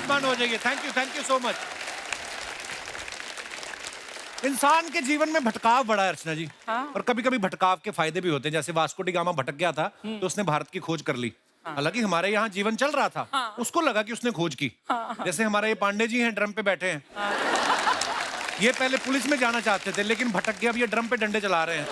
विराजमान हो जाइए। Thank you so much. इंसान के जीवन में भटकाव बड़ा है अर्चना जी। हाँ। और कभी कभी भटकाव के फायदे भी होते हैं। जैसे वास्को डी गामा भटक गया था तो उसने भारत की खोज कर ली। हालांकि हमारे यहाँ जीवन चल रहा था। हाँ। उसको लगा कि उसने खोज की। जैसे हमारे ये पांडे जी हैं, ड्रम पे बैठे हैं। ये पहले पुलिस में जाना चाहते थे लेकिन भटक गया। अब ये ड्रम पे डंडे चला रहे हैं।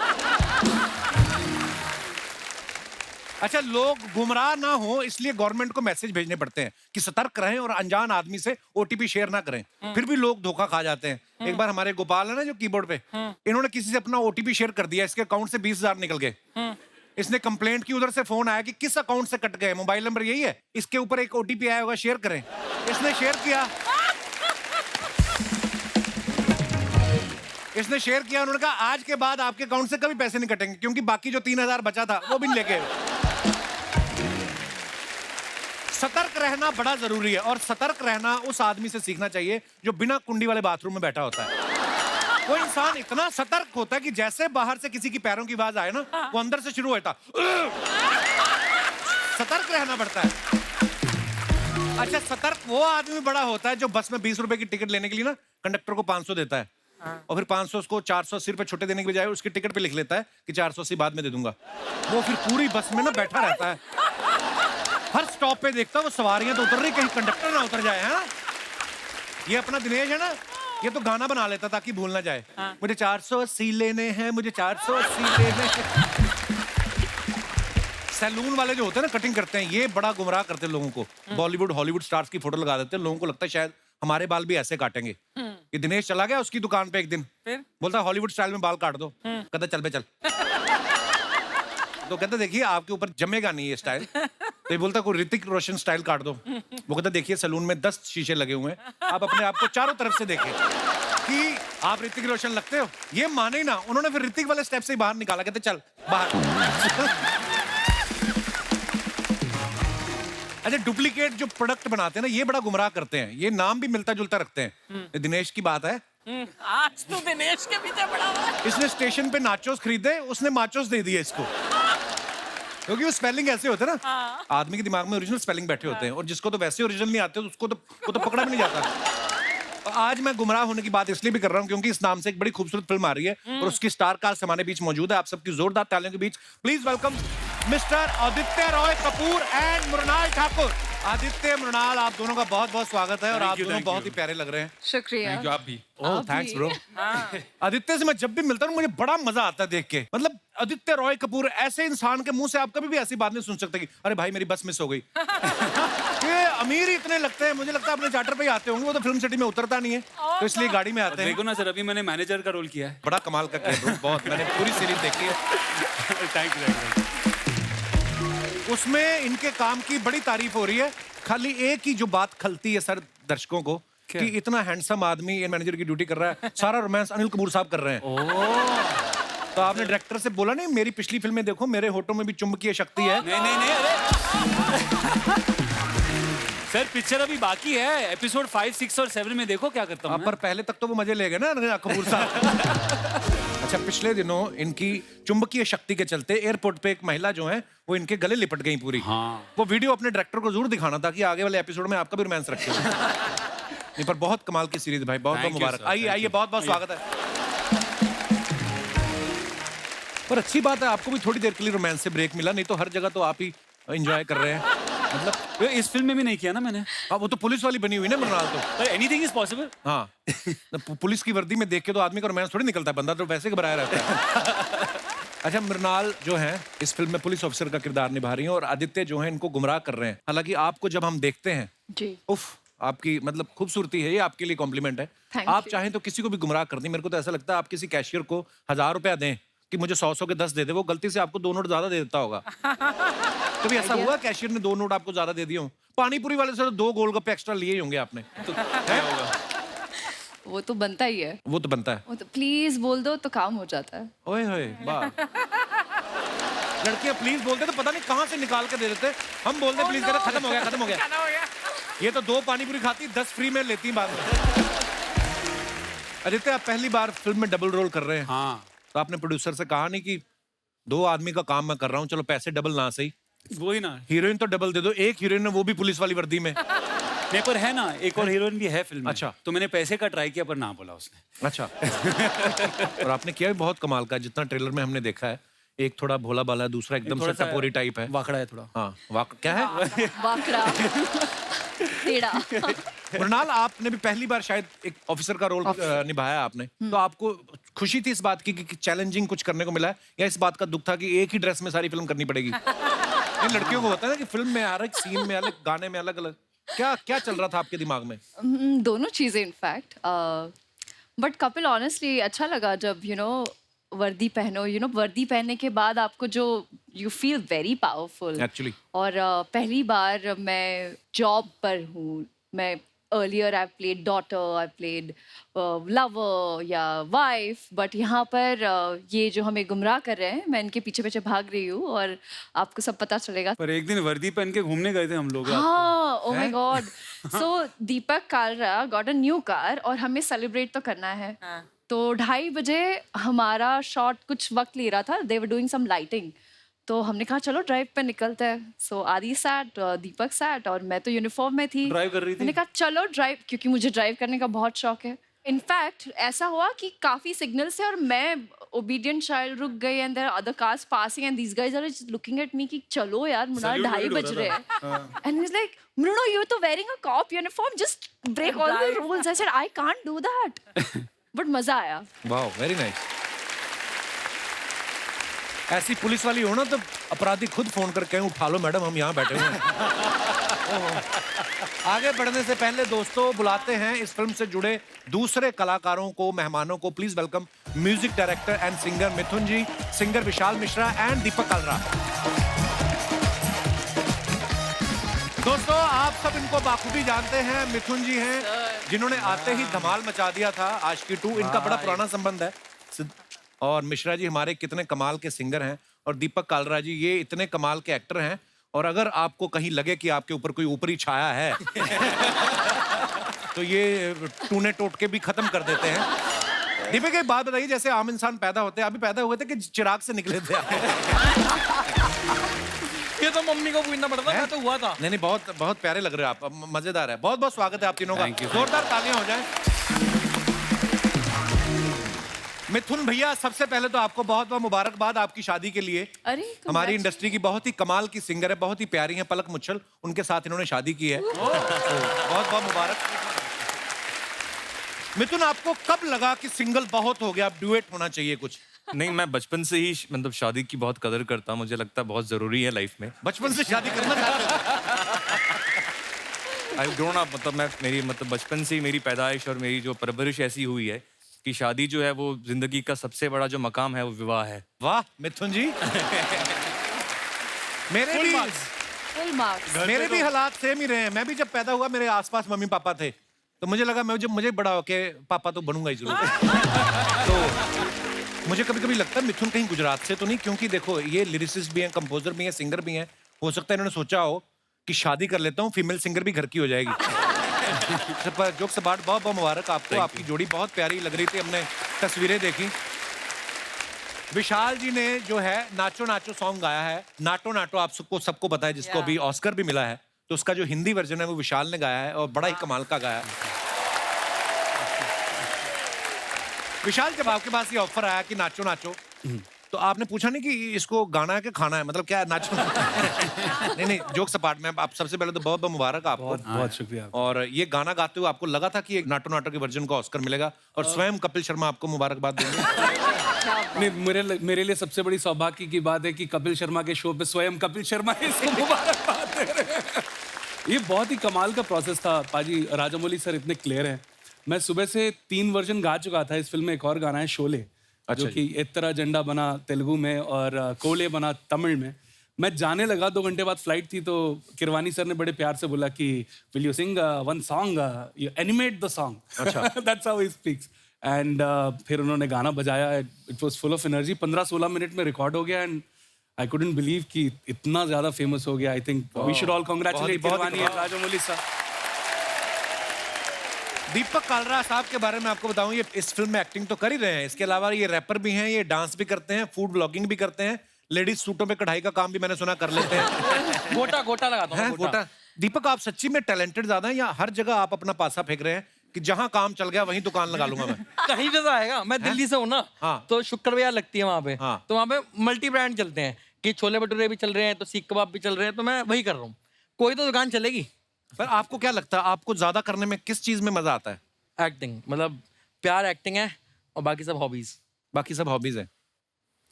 अच्छा, लोग गुमराह ना हो इसलिए गवर्नमेंट को मैसेज भेजने पड़ते हैं कि सतर्क रहें और अनजान आदमी से ओटीपी शेयर ना करें। फिर भी लोग धोखा खा जाते हैं। एक बार हमारे गोपाल है ना जो कीबोर्ड पे, इन्होंने किसी से अपना ओटीपी शेयर कर दिया। इसके अकाउंट से 20,000 निकल गए। इसने कंप्लेंट की, उधर से फोन आया कि किस अकाउंट से कट गए, मोबाइल नंबर यही है, इसके ऊपर एक ओटीपी आया होगा, शेयर करें। इसने शेयर किया। उन्होंने कहा आज के बाद आपके अकाउंट से कभी पैसे नहीं कटेंगे क्योंकि बाकी जो 3,000 बचा था वो भी नहीं लेके। सतर्क रहना बड़ा जरूरी है और सतर्क रहना उस आदमी से सीखना चाहिए जो बिना कुंडी वाले बाथरूम में बैठा होता है। वो इंसान इतना सतर्क होता है कि जैसे बाहर से किसी की पैरों की आवाज आए ना, वो अंदर से शुरू होता। सतर्क रहना पड़ता है। अच्छा, सतर्क वो आदमी बड़ा होता है जो बस में 20 रुपए की टिकट लेने के लिए ना कंडक्टर को 500 देता है और फिर 500 उसको 480 रुपए छोटे देने के बजाय उसकी टिकट पे लिख लेता है कि 480 बाद में दे दूंगा। वो फिर पूरी बस में ना बैठा रहता है। हर स्टॉप पे देखता है वो सवारियां तो उतर रही, कहीं कंडक्टर ना उतर जाए। है ये अपना दिनेश है ना, ये तो गाना बना लेता ताकि भूल ना जाए। मुझे 480 लेने हैं, मुझे 480 लेने हैं। सैलून वाले जो होते हैं ना, कटिंग करते हैं, ये बड़ा गुमराह करते हैं लोगों को। बॉलीवुड हॉलीवुड स्टार्स की फोटो लगा देते हैं। लोगों को लगता है शायद हमारे बाल भी ऐसे काटेंगे। ये दिनेश चला गया उसकी दुकान पे एक दिन, बोलता हॉलीवुड स्टाइल में बाल काट दो। कहता चल बे चल। तो कहता देखिए आपके ऊपर जमेगा नहीं ये स्टाइल। तो ये बोलता कोई ऋतिक रोशन स्टाइल काट दो। वो कहता देखिए सैलून में 10 शीशे लगे हुए हैं, आप अपने आप को चारों तरफ से देखें कि आप ऋतिक रोशन लगते हो। ये माने ही ना, उन्होंने फिर ऋतिक वाले स्टेप से ही बाहर निकाला। कहते चल बाहर। अच्छा, डुप्लीकेट जो प्रोडक्ट बनाते हैं ना, ये बड़ा गुमराह करते हैं। ये नाम भी मिलता जुलता रखते हैं। ये दिनेश की बात है। आज तो दिनेश के पीछे पड़ा हुआ है। इसने स्टेशन पे नाचोस खरीदे, उसने माचोस दे दिए इसको। क्योंकि वो स्पेलिंग ऐसे होते हैं ना, आदमी के दिमाग में ओरिजिनल स्पेलिंग बैठे होते हैं और जिसको तो वैसे ओरिजिनल नहीं आते उसको तो वो तो पकड़ा भी नहीं जाता। और आज मैं गुमराह होने की बात इसलिए भी कर रहा हूँ क्योंकि इस नाम से एक बड़ी खूबसूरत फिल्म आ रही है और उसकी स्टार कास्ट हमारे बीच मौजूद है। आप सबकी जोरदार तालियों के बीच please welcome mister Aditya Roy Kapur and Mrunal Thakur. Aditya, Mrunal, आप दोनों का बहुत बहुत स्वागत है और आप दोनों बहुत ही प्यारे लग रहे हैं। शुक्रिया। आप भी। ओह थैंक्स ब्रो। आदित्य से मैं जब भी मिलता हूँ मुझे बड़ा मजा आता है देख के। मतलब आदित्य रॉय कपूर, ऐसे इंसान के मुंह से आप कभी भी ऐसी बात नहीं सुन सकते कि अरे भाई मेरी बस मिस हो गई। ये अमीर ही इतने लगते हैं, मुझे लगता है अपने चार्टर पे ही आते होंगे। वो तो फिल्म सिटी में उतरता नहीं है तो इसलिए गाड़ी में आते हैं। देखो ना सर, अभी मैंने मैनेजर का रोल किया है। बड़ा कमाल का किया ब्रो, बहुत। मैंने पूरी सीरीज देखी है। Thank you. उसमें इनके काम की बड़ी तारीफ हो रही है। खाली एक ही जो बात खलती है सर दर्शकों को कि इतना हैंडसम आदमी ये मैनेजर की ड्यूटी कर रहा है, सारा रोमांस अनिल कपूर साहब कर रहे हैं। तो आपने डायरेक्टर से बोला नहीं मेरी पिछली फिल्में देखो, मेरे होठों में भी चुंबकीय शक्ति है। नहीं अरे सर, पिक्चर अभी बाकी है। एपिसोड 5, 6 और 7 में देखो क्या करता हूँ। पर पहले तक तो वो मजे ले गए ना अनिल कपूर साहब। अच्छा, पिछले दिनों इनकी चुंबकीय शक्ति के चलते एयरपोर्ट पे एक महिला जो है वो इनके गले लिपट गई पूरी। हाँ। वो वीडियो अपने डायरेक्टर को जरूर दिखाना था कि आगे वाले एपिसोड में आपका भी रोमांस रखे। नहीं पर बहुत कमाल की सीरीज भाई, बहुत बहुत मुबारक। आइए आइए, बहुत बहुत स्वागत है। पर अच्छी बात है आपको भी थोड़ी देर के लिए रोमांस से ब्रेक मिला, नहीं तो हर जगह तो आप ही एंजॉय कर रहे हैं। मतलब इस फिल्म में भी नहीं किया ना मैंने। हाँ, वो तो पुलिस वाली बनी हुई ना मृणाल तो। Anything is possible. हाँ, पुलिस की वर्दी में देख के तो आदमी का रोमांस थोड़ी निकलता है, बंदा तो वैसे घबराया रहता है। अच्छा, मृणाल जो है इस फिल्म में पुलिस ऑफिसर का किरदार निभा रही हैं और आदित्य जो है इनको गुमराह कर रहे हैं। हालांकि आपको जब हम देखते हैं जी, उफ, आपकी मतलब खूबसूरती है, ये आपके लिए कॉम्प्लीमेंट है। आप चाहें तो किसी को भी गुमराह कर दें। मेरे को तो ऐसा लगता है आप किसी कैशियर को 1000 रुपया दें कि मुझे 100 के 10 दे दे, वो गलती से आपको 2 नोट ज्यादा दे देता होगा। कभी ऐसा हुआ कैशियर ने 2 नोट आपको ज्यादा दे दिए हो? पानीपुरी वाले से तो 2 गोलगप्पे एक्स्ट्रा लिए ही होंगे आपने। तो वो तो बनता ही है। वो तो बनता है। वो तो प्लीज बोल दो तो काम हो जाता है। ओए होए वाह। लड़कियां प्लीज बोलते तो पता नहीं कहां से निकाल के दे देते। हम बोलते प्लीज कहते खत्म हो गया खत्म हो गया। ये तो 2 पानीपुरी खाती 10 फ्री में लेती बाद में। आदित्य, आप पहली बार फिल्म में डबल रोल कर रहे हैं। हाँ। तो आपने प्रोड्यूसर से कहा नहीं कि 2 आदमी का काम मैं कर रहा हूँ, चलो पैसे डबल ना सही, वही ना, हीरोइन तो डबल दे दो। एक हीरोइन है वो भी पुलिस वाली वर्दी में। नहीं पर है ना, एक और हीरोइन भी है फिल्म में। अच्छा। तो मैंने पैसे का ट्राई किया पर ना बोला उसने। अच्छा। और आपने किया भी बहुत कमाल का, जितना ट्रेलर में हमने देखा है। एक थोड़ा भोला भाला, दूसरा एकदम से थोड़ा सा टपोरी टाइप है। वाकड़ा है थोड़ा। हाँ, क्या है? वाकड़ा टेढ़ा। मृणाल, आपने भी पहली बार शायद एक ऑफिसर का रोल निभाया आपने, तो आपको खुशी थी इस बात की कि चैलेंजिंग कुछ करने को मिला है, या इस बात का दुख था कि एक ही ड्रेस में सारी फिल्म करनी पड़ेगी? इन लड़कियों को होता है ना कि फिल्म में अलग, सीन में अलग, गाने में अलग अलग। क्या क्या चल रहा था आपके दिमाग में? दोनों चीजें इनफैक्ट, बट कपिल ऑनेस्टली अच्छा लगा जब वर्दी पहनो, वर्दी पहनने के बाद आपको जो you feel very powerful actually. और पहली बार मैं जॉब पर हूँ। मैं earlier I played daughter, I played lover या वाइफ, बट यहाँ पर ये जो हमें गुमराह कर रहे हैं, मैं इनके पीछे पीछे भाग रही हूँ और आपको सब पता चलेगा। पर एक दिन वर्दी पहन के घूमने गए थे हम लोग। हाँ, oh my God. So Deepak Kalra got a new car और हमें सेलिब्रेट तो करना है। तो 2:30 बजे हमारा शॉट कुछ वक्त ले रहा था, दे वर डूइंग सम लाइटिंग, तो हमने कहा चलो ड्राइव पे निकलते हैं। सो आदि सैट, दीपक सैट और मैं तो यूनिफॉर्म में थी। ड्राइव कर रही थी? मैंने कहा चलो ड्राइव, क्योंकि मुझे ड्राइव करने का बहुत शौक है। इनफैक्ट ऐसा हुआ कि काफी सिग्नल्स है और मैं ओबीडियंट चाइल्ड रुक गई and there other cars passing and these guys are just looking at me कि चलो यार मृणाल, 2:30 बज रहे हैं। And he is like, Mrunal you तो wearing a cop uniform, just break all the rules. I said I can't do that, but मजा आया। वाह, वेरी नाइस। ऐसी पुलिस वाली हो ना तो अपराधी खुद फोन करके उठा लो मैडम, हम यहाँ बैठे हुए हैं। आगे बढ़ने से पहले दोस्तों बुलाते हैं इस फिल्म से जुड़े दूसरे कलाकारों को, मेहमानों को। Please welcome music director and singer Mithoon ji, singer Vishal Mishra and Deepak Kalra. दोस्तों आप सब इनको बाखूबी जानते हैं, मिथुन जी हैं जिन्होंने आते ही धमाल मचा दिया था आशिकी 2। इनका बड़ा पुराना संबंध है। और मिश्रा जी हमारे कितने कमाल के सिंगर हैं, और दीपक कालरा जी ये इतने कमाल के एक्टर हैं। और अगर आपको कहीं लगे कि आपके ऊपर कोई ऊपरी छाया है तो ये टूने टोटके भी खत्म कर देते हैं। दीपक एक बात बताइए, जैसे आम इंसान पैदा होते हैं, अभी पैदा हुए थे कि चिराग से निकले थे आप? ये तो मम्मी को पूछना पड़ता, मैं तो हुआ था। नहीं, बहुत बहुत प्यारे लग रहे हो आप, मजेदार है। बहुत बहुत स्वागत है आप तीनों का, जोरदार तालियां हो जाएं। मिथुन भैया, सबसे पहले तो आपको बहुत बहुत मुबारकबाद आपकी शादी के लिए। अरे हमारी इंडस्ट्री की बहुत ही कमाल की सिंगर है, बहुत ही प्यारी है, पलक मुच्छल, उनके साथ इन्होंने शादी की है। तो बहुत बहुत मुबारक। मिथुन, आपको कब लगा कि सिंगल बहुत हो गया, अब डुएट होना चाहिए कुछ? नहीं, मैं बचपन से ही मतलब शादी की बहुत कदर करता हूँ। मुझे लगता है बहुत जरूरी है लाइफ में। बचपन से शादी करना चाहते आई ग्रोन अप, मतलब बचपन से ही मेरी पैदाइश और मेरी जो परवरिश ऐसी हुई है कि शादी जो है वो जिंदगी का सबसे बड़ा जो मकाम है वो विवाह है। वाह मिथुन जी। मेरे भी हालात सेम ही रहे हैं। मैं भी जब पैदा हुआ मेरे आसपास मम्मी पापा थे, तो मुझे लगा मैं जब मुझे बड़ा होके पापा तो बनूंगा ही जरूर। तो मुझे कभी कभी लगता है मिथुन कहीं गुजरात से तो नहीं, क्योंकि देखो ये लिरिसिस्ट भी हैं, कंपोजर भी हैं, सिंगर भी हैं। हो सकता है इन्होंने सोचा हो कि शादी कर लेता हूँ, फीमेल सिंगर भी घर की हो जाएगी। जोक से बात, बहुत बहुत मुबारक आपको। आपकी जोड़ी बहुत प्यारी लग रही थी, हमने तस्वीरें देखी। विशाल जी ने जो है नाचो नाचो सॉन्ग गाया है। नाटो नाटो आप सबको पता है, जिसको अभी ऑस्कर भी मिला है। तो उसका जो हिंदी वर्जन है वो विशाल ने गाया है और बड़ा ही कमाल का गाया है। विशाल, जब आपके पास ये ऑफर आया कि नाचो नाचो, तो आपने पूछा नहीं कि इसको गाना है कि खाना है, मतलब क्या है नाचो? नहीं, जोक्स अपार्ट में आप सबसे पहले तो बहुत बहुत मुबारक आपको। बहुत शुक्रिया। और ये गाना गाते हुए आपको लगा था कि एक नाटो नाटो के वर्जन को ऑस्कर मिलेगा, और स्वयं कपिल शर्मा आपको मुबारकबाद देंगे। नहीं, मेरे लिए सबसे बड़ी सौभाग्य की बात है कि कपिल शर्मा के शो पे स्वयं कपिल शर्मा इसको मुबारकबाद दे रहे हैं। ये बहुत ही कमाल का प्रोसेस था पाजी। राजामौली सर इतने क्लियर हैं। मैं सुबह से 3 वर्जन गा चुका था। इस फिल्म में एक और गाना है शोले, जो कि इत्तरा झंडा बना तेलुगु में और कोले बना तमिल में। मैं जाने लगा, 2 घंटे बाद फ्लाइट थी, तो किरवानी सर ने बड़े प्यार से बोला कि will you sing one song, you animate the song. अच्छा, that's how he speaks. And फिर उन्होंने गाना बजाया। It was full of energy. 15-16 minute में रिकॉर्ड हो गया एंड आई कुडंट बिलीव कि इतना ज्यादा फेमस हो गया। I think we should all congratulate Keeravani and Rajamouli sir. Deepak Kalra साहब के बारे में आपको बताऊं, ये इस फिल्म में एक्टिंग तो कर ही रहे हैं, इसके अलावा ये रैपर भी हैं, ये डांस भी करते हैं, फूड ब्लॉगिंग भी करते हैं, लेडीज सूटों पे कढ़ाई का काम भी मैंने सुना कर लेते हैं। गोटा लगाता हूँ। गोटा दीपक आप सच्ची में टैलेंटेड ज्यादा हैं या हर जगह आप अपना पासा फेंक रहे हैं कि जहां काम चल गया वहीं दुकान लगा लूंगा मैं? कहीं पे तो आएगा। मैं दिल्ली से हूँ ना, हाँ। तो शुक्र बाजार लगती है वहाँ पे। हाँ। तो वहाँ पे मल्टी ब्रांड चलते हैं कि छोले भटूरे भी चल रहे हैं तो सीख कबाब भी चल रहे हैं, तो मैं वही कर रहा हूँ। कोई तो दुकान चलेगी। पर आपको क्या लगता है आपको ज्यादा करने में किस चीज में मजा आता है? एक्टिंग, मतलब प्यार एक्टिंग है और बाकी सब हॉबीज। बाकी सब हॉबीज है।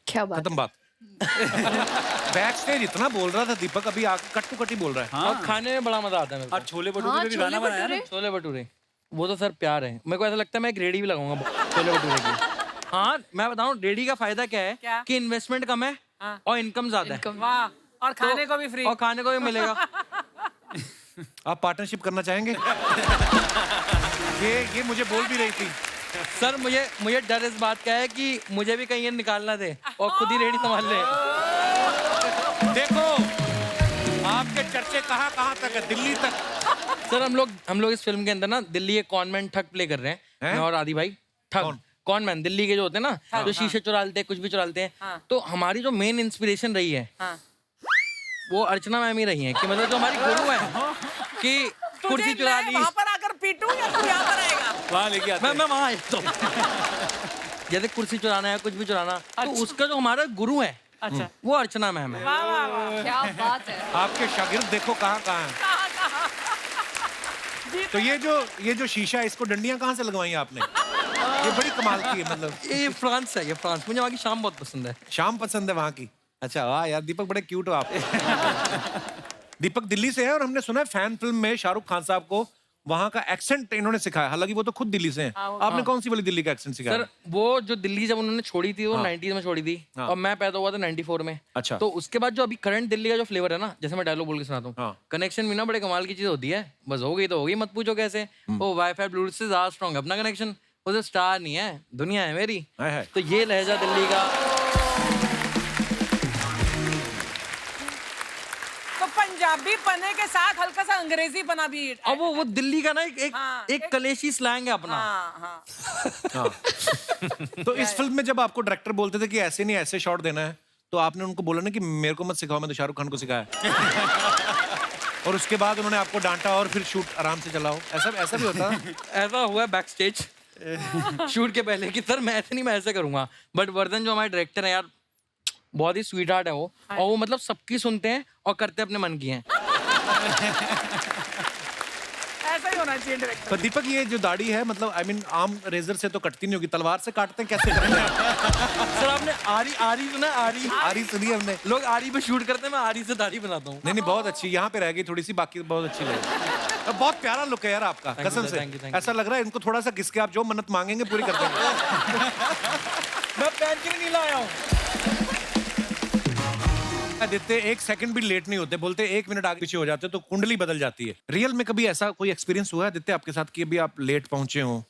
क्या बात खत्म बात। बैक स्टेज इतना बोल रहा था दीपक, अभी आके कट टू कट ही बोल रहा है। और खाने में बड़ा मजा आता है मेरे और को। छोले भटूरे हाँ, पे भी छोले गाना बनाया ना। भटूरे। छोले भटूरे वो तो सर प्यार है। मेरे को ऐसा लगता है मैं एक रेडी भी लगाऊंगा छोले भटूरे की। हाँ, मैं बताऊँ रेडी का फायदा क्या है कि इन्वेस्टमेंट कम है और इनकम ज्यादा है। वाह, और खाने को भी फ्री। और खाने को भी मिलेगा। आप पार्टनरशिप करना चाहेंगे? ये मुझे बोल भी रही थी। सर मुझे डर इस बात का है कि मुझे भी कहीं ये निकालना दे और खुद ही रेडी संभाल ले। देखो आपके चर्चे कहाँ कहाँ तक है, दिल्ली तक। सर हम लोग इस फिल्म के अंदर ना दिल्ली एक कॉनमैन ठग प्ले कर रहे हैं, हैं? मैं और आदि भाई। ठग कौन? कॉनमैन दिल्ली के जो होते हैं ना, जो शीशे चुरा लेते हैं, कुछ भी चुराते हैं। तो हमारी जो मेन इंस्पिरेशन रही है वो अर्चना मैम ही रही है कि मतलब जो हमारी गुरु है कि कुर्सी चुरा ली। वहाँ पर आकर पीटूं या तू यहाँ पर आएगा? वहाँ लेके आते मैं वहाँ आया तो जैसे कुर्सी चुराना है, कुछ भी चुराना, तो उसका जो हमारा गुरु है अच्छा, वो अर्चना मैम है। वाह वाह वाह। क्या बात है। आपके शागिर्द देखो कहाँ कहाँ हैं। तो ये जो शीशा है, इसको डंडियां कहाँ से लगवाई आपने? ये बड़ी कमाल की है। मतलब ये फ्रांस है, ये फ्रांस। मुझे वहाँ की शाम बहुत पसंद है। शाम पसंद है वहाँ की। अच्छा वाह यार, दीपक बड़े क्यूट हो आप। दीपक दिल्ली से है और हमने सुना है फैन फिल्म में शाहरुख खान साहब को वहाँ का एक्सेंट इन्होंने सिखाया, हालांकि वो तो खुद दिल्ली से हैं। आपने कौन सी वाली दिल्ली का एक्सेंट सिखाया? सर वो जो दिल्ली जब उन्होंने छोड़ी थी वो 90s में छोड़ी थी और मैं पैदा हुआ था 94 में। अच्छा। तो उसके बाद जो अभी करंट दिल्ली का जो फ्लेवर है ना, जैसे मैं डायलॉग बोल के सुनाता हूँ, हाँ। कनेक्शन भी ना बड़े कमाल की चीज होती है। बस हो गई तो हो गई, मत पूछो कैसे। वो वाईफाई ब्लूटूथ से ज्यादा स्ट्रॉन्ग है अपना कनेक्शन। उसे स्टार नहीं है, दुनिया है मेरी। हाय हाय। तो ये लहजा दिल्ली का। तो पंजाबी पने के साथ हल्का सा अंग्रेजी पना भी। और वो दिल्ली का ना एक हाँ, एक कलेशी स्लैंग है अपना। हाँ हाँ। तो इस फिल्म में जब आपको डायरेक्टर बोलते थे कि ऐसे नहीं ऐसे शॉट देना है, तो आपने उनको बोला ना कि मेरे को मत सिखाओ, मैं तो शाहरुख खान को सिखाया। और उसके बाद उन्होंने आपको डांटा और फिर शूट आराम से चलाओ, ऐसा भी होता है? ऐसा हुआ है बैक स्टेज शूट के पहले कि सर मैं ऐसे नहीं, मैं ऐसे करूंगा। बट वर्धन जो हमारे डायरेक्टर है यार, बहुत ही स्वीट हार्ट है वो। और वो मतलब सबकी सुनते हैं और करते अपने मन की हैं। ऐसा ही होना चाहिए डायरेक्टर। पर दीपक ये जो दाढ़ी है, मतलब आई मीन आम रेजर से तो कटती नहीं होगी, तलवार से काटते हैं, कैसे करते हैं? सर आपने आरी सुना? आरी सुनी हमने। लोग आरी पे शूट करते हैं, मैं आरी से दाढ़ी बनाता हूँ। नहीं बहुत अच्छी, यहाँ पे रह गई थोड़ी सी, बाकी बहुत अच्छी लगी। और बहुत प्यारा लुक है यार आपका, कसम से। thank you. ऐसा लग रहा है इनको थोड़ा सा घिस के आप जो मन्नत मांगेंगे पूरी कर देंगे। मैं पहन के भी नहीं लाया हूँ। आदित्य एक सेकंड भी लेट नहीं होते, बोलते 1 मिनट आगे पीछे हो जाते तो कुंडली बदल जाती है। रियल में कभी ऐसा कोई एक्सपीरियंस हुआ है आदित्य आपके साथ कि अभी आप लेट पहुंचे हो,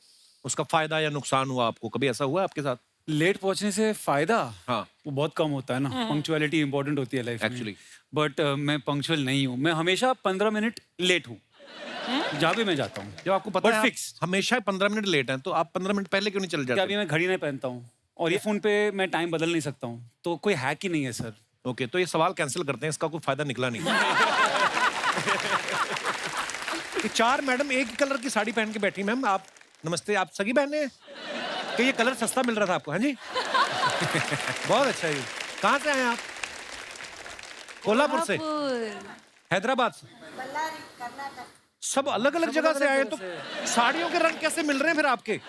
उसका फायदा या नुकसान हुआ आपको? कभी ऐसा हुआ है आपके साथ? लेट पहुंचने से फायदा हाँ। वो बहुत कम होता है ना। पंक्चुअलिटी इंपॉर्टेंट होती है लाइफ में Actually. बट मैं पंक्चुअल नहीं हूँ। मैं हमेशा 15 मिनट लेट हूँ जहाँ भी मैं जाता हूँ। जब आपको पता But है आप fix. हमेशा 15 मिनट लेट हैं, तो आप 15 मिनट पहले क्यों नहीं चल क्या जाते? अभी मैं घड़ी नहीं पहनता हूँ और ये फोन पे मैं टाइम बदल नहीं सकता हूँ, तो कोई हैक ही नहीं है सर। ओके, तो ये सवाल कैंसिल करते हैं, इसका कोई फायदा निकला नहीं। ये 4 मैडम एक ही कलर की साड़ी पहन के बैठी। मैम आप नमस्ते, आप सगी बहने हैं कि ये कलर सस्ता मिल रहा था आपको? हाँ जी। बहुत अच्छा है। कहाँ से आए आप? कोल्हापुर से? हैदराबाद से? सब अलग अलग जगह से आए, तो साड़ियों के रंग कैसे मिल रहे हैं फिर आपके?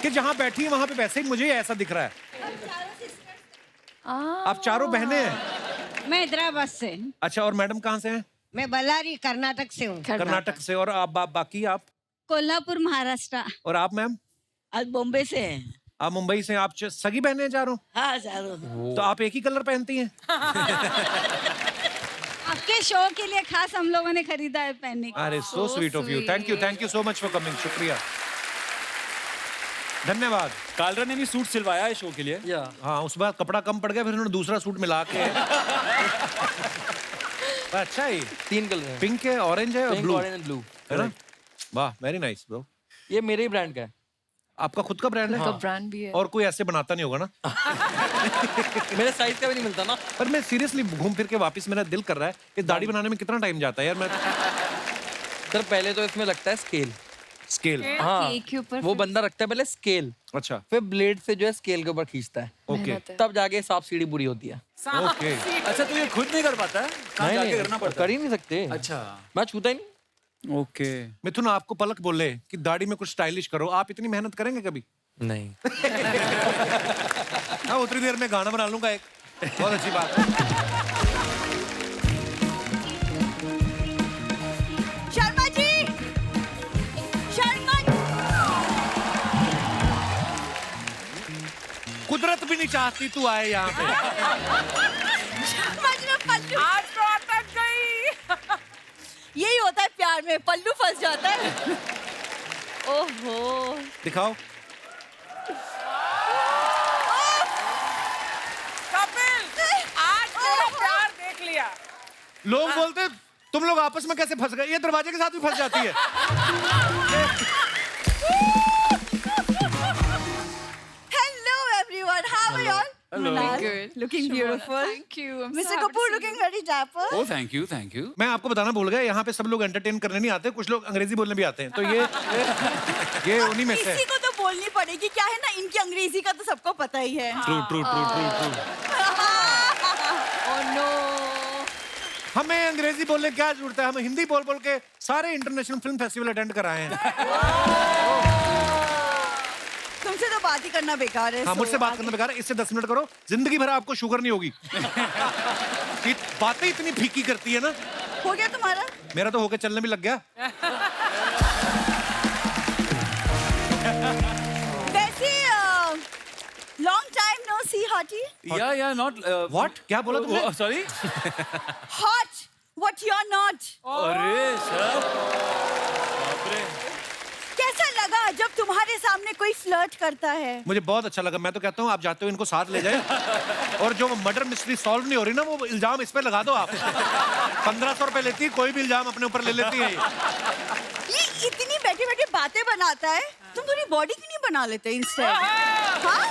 कि जहाँ बैठी है वहां पे वैसे ही मुझे ऐसा दिख रहा है। आप चारों बहनें हैं? मैं हैदराबाद से। अच्छा, और मैडम कहाँ से हैं? मैं बल्लारी कर्नाटक से हूँ। कर्नाटक से। और आप बाकी आप? कोल्हापुर महाराष्ट्र। और आप मैम? आज बॉम्बे से हैं। आप मुंबई से। आप सगी बहनें हैं चारों? हाँ चारों। तो आप एक ही कलर पहनती हैं? आपके शो के लिए खास हम लोगों ने खरीदा है पहनने के। अरे so sweet of you. Thank you so much for coming. शुक्रिया, धन्यवाद। कालरा ने भी सूट सिलवाया है शो के लिए। या हाँ, उस बार कपड़ा कम पड़ गया, फिर उन्होंने दूसरा सूट मिला के। अच्छा है। 3 कलर हैं, पिंक है, ऑरेंज है और pink, blue, orange and blue. है ना? वाह, वेरी नाइस ब्रो। ये मेरे ही ब्रांड का है। आपका खुद का ब्रांड है? का ब्रांड भी है। और कोई ऐसे बनाता नहीं होगा ना? मेरे साइज का भी नहीं मिलता ना। पर मैं सीरियसली घूम फिर के वापस मेरा दिल कर रहा है कि दाढ़ी बनाने में कितना टाइम जाता है यार। मैं सर पहले तो इसमें लगता है स्केल। स्केल? हाँ, केक के ऊपर वो बंदा रखता है पहले स्केल, अच्छा फिर ब्लेड से जो है स्केल के ऊपर खींचता है, ओके मेहनत है। तब जाके सांप सीढ़ी पूरी होती है। ओके। अच्छा तो ये खुद नहीं कर पाता है? कहाँ नहीं, जाके नहीं, करना पड़ता कर है? ही नहीं सकते। अच्छा मैं छूता ही नहीं। ओके। मिथुन आपको पलक बोले कि दाढ़ी में कुछ स्टाइलिश करो, आप इतनी मेहनत करेंगे कभी? नहीं। हाँ उतनी देर में गाना बना लूंगा एक, बहुत अच्छी बात है। शर्मा जी, शर्मा कुदरत भी नहीं चाहती तू आए यहाँ पे। शर्मा जी में पल्लू, आज तो अटक गई। यही होता है प्यार में, पल्लू फंस जाता है। ओहो, दिखाओ। कपिल, आज तेरा प्यार देख लिया। लोग बोलते तुम लोग आपस में कैसे फंस गए, ये दरवाजे के साथ भी फंस जाती है। hello everyone, how are you all? Hello. Mrinal, Good. looking beautiful. Thank you. I'm so Mr. happy to Kapoor see looking you. very dapper. Oh thank you thank you. मैं आपको बताना भूल गया, यहाँ पे सब लोग एंटरटेन करने नहीं आते, कुछ लोग अंग्रेजी बोलने भी आते हैं, तो ये उन्हीं में से इसी को तो बोलनी पड़ेगी, क्या है ना, इनकी अंग्रेजी का तो सबको पता ही है। True true true true true. Oh no. हमें अंग्रेजी बोलने की क्या जरूरत है, हम हिंदी बोल बोल के सारे इंटरनेशनल फिल्म फेस्टिवल अटेंड कराए हैं। तुमसे तो बात ही करना बेकार है। हाँ so मुझसे बात आगे- करना बेकार है, इससे 10 मिनट करो, जिंदगी भर आपको शुगर नहीं होगी। बातें इतनी फीकी करती है ना। हो गया तुम्हारा? मेरा तो होके चलने भी लग गया। वैसे long time no see hottie. या नॉट व्हाट? क्या बोला तुमने? Sorry. Hot what you are not. अरे सर बाप रे। कैसा लगा जब तुम्हारे सामने कोई फ्लर्ट करता है? मुझे बहुत अच्छा लगा। मैं तो कहता हूँ आप जाते हो इनको साथ ले जाए, और जो मर्डर मिस्ट्री सॉल्व नहीं हो रही ना, वो इल्जाम इस पे लगा दो आप। 1500 रुपए लेती है, कोई भी इल्जाम अपने ऊपर ले लेती है ये इतनी बैठे बैठे बातें बनाता है, तुम थोड़ी बॉडी क्यों नहीं बना लेते इंस्टेड? हाँ?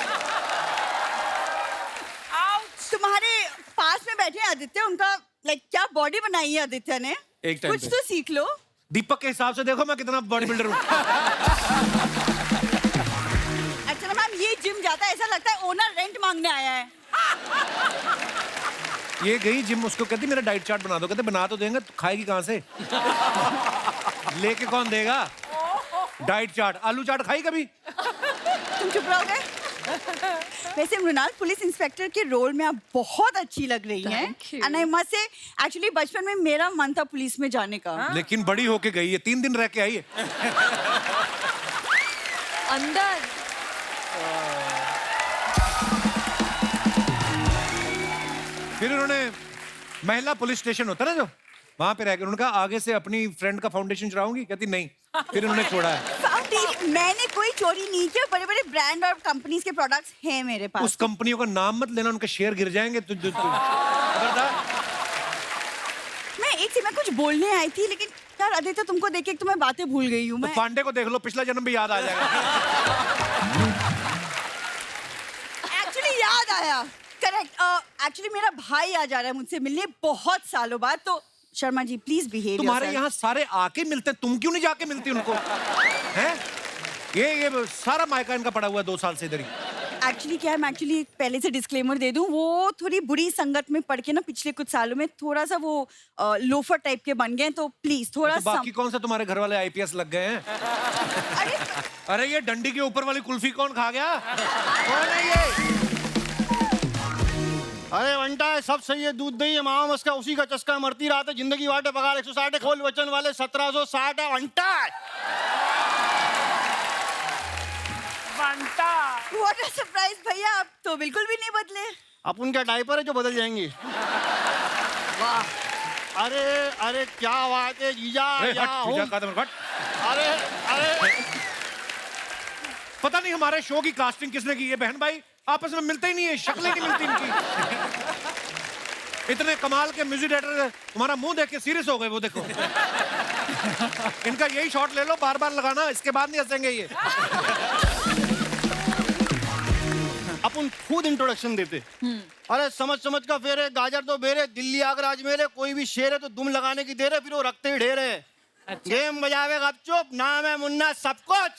तुम्हारे पास में बैठे हैं आदित्य, उनका लाइक क्या बॉडी बनाई है आदित्य ने? एक टाइम कुछ पे। तो सीख लो। दीपक के हिसाब से देखो मैं कितना बॉडी बिल्डर हूँ। अच्छा मैम, ये जिम जाता है, ऐसा लगता है ओनर रेंट मांगने आया है। ये गई जिम, उसको कहती मेरा डाइट चार्ट बना दो, कहते बना तो देंगे, तो खाएगी कहाँ से? लेके कौन देगा डाइट चार्ट? आलू चाट खाई कभी? तुम चुप रहोगे? वैसे मृणाल, पुलिस इंस्पेक्टर के रोल में आप बहुत अच्छी लग रही हैं। Thank you. And I must say, actually बचपन में मेरा मन था पुलिस में जाने का। लेकिन बड़ी होके गई है, 3 दिन रह के आई है। अंदर फिर उन्होंने महिला पुलिस स्टेशन होता है ना जो, वहां पे रह के उन्होंने कहा आगे से अपनी फ्रेंड का फाउंडेशन चढ़ाऊंगी, कहती नहीं। फिर उन्होंने छोड़ा है। फाउंडेशन मैंने कोई चोरी नहीं किया, बड़े बड़े ब्रांड और कंपनीज के प्रोडक्ट्स हैं मेरे पास। उस कंपनियों का नाम मत लेना, उनके शेयर गिर जाएंगे। खबरदार। मैं कुछ बोलने आई थी, लेकिन यार आदित्य, तुमको देख के तो मैं बातें भूल गई हूँ। तो मैं पांडे को देख लो, पिछला जन्म भी याद आ जाएगा। एक्चुअली याद आया, करेक्ट। एक्चुअली मेरा भाई आ जा रहा है मुझसे मिलने बहुत सालों बाद, तो शर्मा जी प्लीज बिहेव। तुम्हारे यहाँ सारे आके मिलते हैं, तुम क्यों नहीं जाके मिलती उनको? हैं? ये सारा मायका इनका पड़ा हुआ है 2 साल से इधर ही। एक्चुअली क्या है, मैं एक्चुअली पहले से डिस्क्लेमर दे दूं, वो थोड़ी बुरी संगत में पड़ के ना पिछले कुछ सालों में थोड़ा सा वो लोफर टाइप के बन गए, तो प्लीज थोड़ा तो बाकी कौन सा तुम्हारे घर वाले IPS लग गए हैं? अरे अरे ये डंडी के ऊपर वाली कुल्फी कौन खा गया? कौन है ये? अरे वंटा है, सब सही है, दूध दही है, मामा मस्का उसी का चस्का, मरती रात है, जिंदगी वाटे पगार 160 है, खोल वचन वाले 1760 है। वंटा व्हाट अ सरप्राइज भैया, आप तो बिल्कुल भी नहीं बदले। अपन क्या डायपर है जो बदल जाएंगे? वाह, अरे अरे क्या बात है जीजा। हट, यहाँ जीजा हूँ। कदम हट। अरे अरे पता नहीं हमारे शो की कास्टिंग किसने की है, बहन भाई आपस में मिलते ही नहीं है, शक्लें नहीं मिलती इनकी। इतने कमाल के म्यूजिक डायरेक्टर तुम्हारा मुंह देख के सीरियस हो गए, वो देखो। इनका यही शॉट ले लो, बार बार लगाना, इसके बाद नहीं हंसेंगे ये। अपन खुद इंट्रोडक्शन देते। अरे समझ समझ का फेर है, गाजर तो बेरे, दिल्ली आगरा अजमेर है, कोई भी शेर है तो दुम लगाने की देर है, फिर वो रखते ही ढेर है। गेम बजावे गपचुप, नाम है मुन्ना सब कुछ।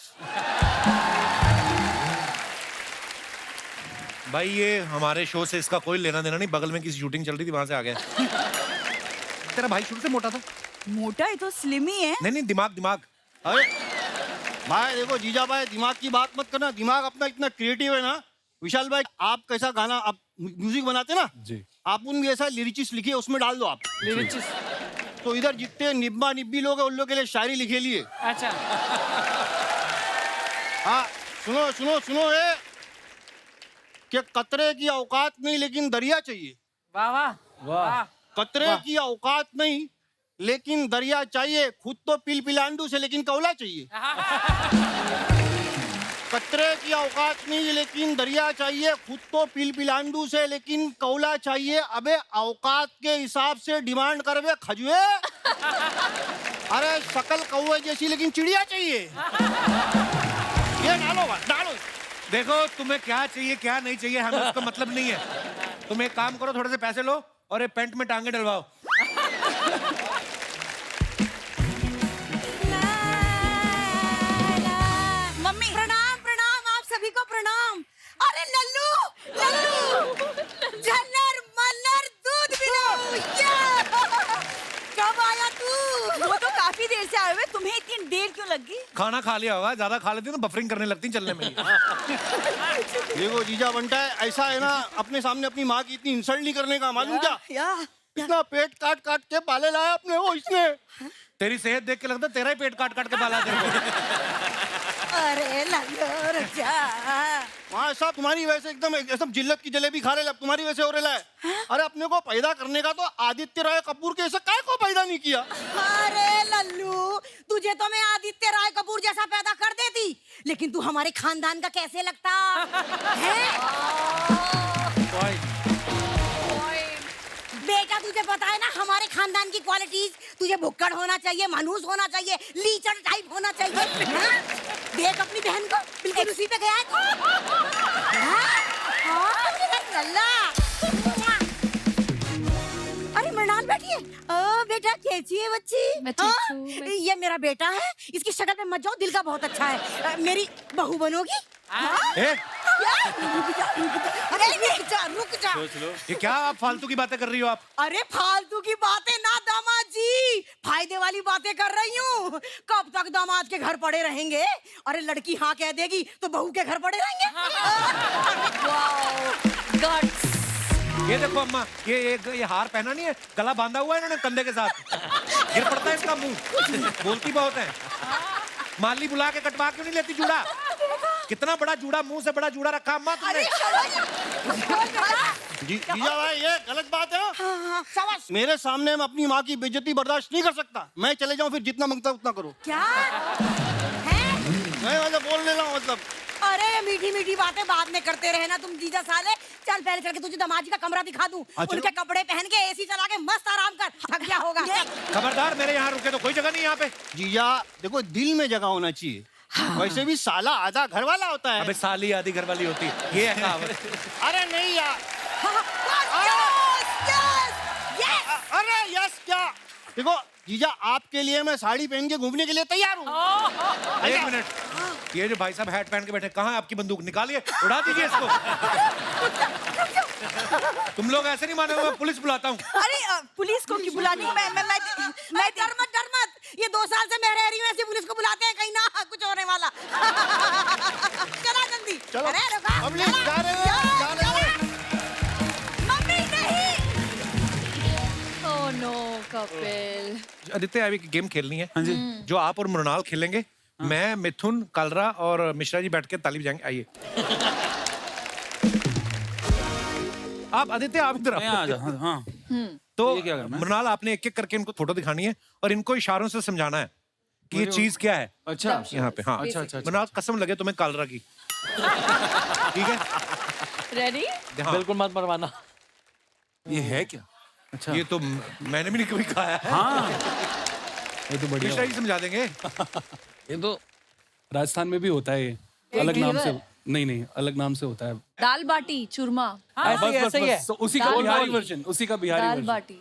भाई ये हमारे शो से इसका कोई लेना देना नहीं, बगल में किसी शूटिंग चल रही थी वहां से आ गया। तेरा भाई शुरू से मोटा था? मोटा है तो स्लिम ही है। नहीं दिमाग दिमाग। अरे भाई देखो जीजा भाई, दिमाग की बात मत करना, दिमाग अपना इतना क्रिएटिव है ना। विशाल भाई आप कैसा गाना, आप म्यूजिक बनाते ना जी, आप उन ऐसा लिरिचिस लिखिए, उसमें डाल दो आप लिरिचिस। तो इधर जितने निब्बा निब्बी लोग हैं उन लोग के लिए शायरी लिखे लिए। अच्छा हाँ सुनो सुनो सुनो, ये कि कतरे की औकात नहीं लेकिन दरिया चाहिए। वाह वाह वाह, कतरे की औकात नहीं लेकिन दरिया चाहिए, खुद तो पिलपिलांडू से लेकिन कौला चाहिए। कतरे की औकात नहीं लेकिन दरिया चाहिए, खुद तो पिलपिलांडू से लेकिन कौला चाहिए। अबे औकात के हिसाब से डिमांड करवे खजुए। अरे शकल कौवे जैसी लेकिन चिड़िया चाहिए। ये डालो। देखो तुम्हें क्या चाहिए क्या नहीं चाहिए हमें उसका मतलब नहीं है। तुम एक काम करो, थोड़े से पैसे लो और ये पेंट में टांगे डलवाओ। मम्मी प्रणाम प्रणाम, आप सभी को प्रणाम। अरे लल्लू लल्लू, झल्लर मल्लर दूध पिलाओ। कब आया तू? वो तो काफी देर से आए हुए, तुम्हें इतनी देर क्यों लगी? खाना खा लिया होगा, ज्यादा खा लेती ना बफरिंग करने लगती चलने में। देखो जीजा बनता है ऐसा है ना, अपने सामने अपनी माँ की इतनी इंसल्ट नहीं करने का, मालूम क्या? इतना पेट काट काट के पाले लाया अपने वो इसने। तेरी सेहत देख के लगता है तेरा ही पेट काट काट के पाला तेरे को। अरे लल्लू जा। वहाँ साहब तुम्हारी वजह एकदम एकदम जिल्लत की जलेबी खा रहे, अब तुम्हारी वजह से हो रहा है। अरे अपने को पैदा करने का तो आदित्य राय कपूर के ऐसे काय को पैदा नहीं किया। अरे लल्लू, तुझे तो मैं आदित्य राय कपूर जैसा पैदा कर देती, लेकिन तू हमारे खानदान का कैसे लगता है? बेटा तुझे पता है ना हमारे खानदान की क्वालिटीज, तुझे भुक्कड़ होना चाहिए, मनहूस होना चाहिए, लीचड़ टाइप होना चाहिए। हाँ? देख अपनी बहन को, बिल्कुल उसी पे गया है तू। हाँ? लल्ला। अरे मृणाल बैठी है। ओ बेटा कैसी है बच्ची? मैं ठीक हूँ। ये मेरा बेटा है, इसकी शक्ल पे मत जाओ, दिल का बहुत अच्छा है। मेरी बहू बनोगी? अरे रुक जा। ये क्या आप फालतू की बातें कर रही हो आप? अरे फालतू की बातें ना दामाद जी, फायदे वाली बातें कर रही हूँ। कब तक दामाद के घर पड़े रहेंगे? अरे लड़की हाँ कह देगी तो बहू के घर पड़े रहेंगे। ये देखो अम्मा, ये हार पहना नहीं है, गला बांधा हुआ है इन्होंने कंधे के साथ, गिर पड़ता है इसका मुंह। बोलती बहुत है। माली बुला के कटवा क्यों नहीं लेती जूड़ा? कितना बड़ा जूड़ा, मुंह से बड़ा जूड़ा रखा अम्मा तुमने। जीजा भाई ये गलत बात है। मेरे सामने मैं अपनी माँ की बेइज्जती बर्दाश्त नहीं कर सकता। मैं चले जाऊँ फिर जितना मांगता उतना करो। क्या है? मैं मतलब बोल ले रहा हूँ मतलब। अरे मीठी मीठी बातें बाद में करते रहे ना तुम जीजा साले। चल पहले चल के तुझे दामाजी का कमरा दिखा दूं। उनके कपड़े पहन के एसी चला के मस्त आराम कर, थक गया होगा। खबरदार, मेरे यहाँ रुके तो कोई जगह नहीं यहाँ पे। जीजा देखो दिल में जगह होना चाहिए। वैसे भी साला आधा घर वाला होता है। अबे साली आधी घर वाली होती है, ये है कहावत। अरे नहीं यार। अरे यस क्या? देखो जीजा आपके लिए मैं साड़ी पहन के घूमने के लिए तैयार हूँ। एक मिनट, ये जो भाई साहब हैट पहन के बैठे, कहाँ है आपकी बंदूक? निकालिए, उड़ा दीजिए इसको। तुम लोग ऐसे नहीं मानोगे, मैं पुलिस बुलाता हूँ। अरे पुलिस को क्यों बुलानी? मैं डर मत। ये 2 साल से मैं रह रही हूँ, ऐसे पुलिस को बुलाते हैं कहीं ना कुछ होने वाला। चला जल्दी। चलो अरे रुका। पब्लिक जा रहे हैं। मम्मी नहीं। Oh no Kapil. आदित्य अभी गेम खेलनी है जो आप और मृणाल खेलेंगे। मैं, मिथुन, कालरा और मिश्रा जी बैठ के ताली बजाएंगे। आइए आप आदित्य, आप इधर हाँ। तो ये क्या करना है? मृणाल आपने एक एक करके इनको फोटो दिखानी है और इनको इशारों से समझाना है कि ये चीज क्या है। अच्छा यहाँ पे हाँ। अच्छा। मृणाल कसम लगे तुम्हें कालरा की, ठीक है? रेडी? हाँ। बिल्कुल मत मरवाना। ये है क्या? अच्छा ये तो मैंने भी नहीं कभी खाया है। हाँ, ये तो बढ़िया मिश्रा जी समझा देंगे। ये तो राजस्थान में भी होता है ये, अलग नाम से। नहीं अलग नाम से होता है। दाल बाटी चूरमा, ऐसे ही ऐसे ही है। तो उसी का दाल बिहारी बाटी। वर्जन, उसी का बिहारी दाल वर्जन। बाटी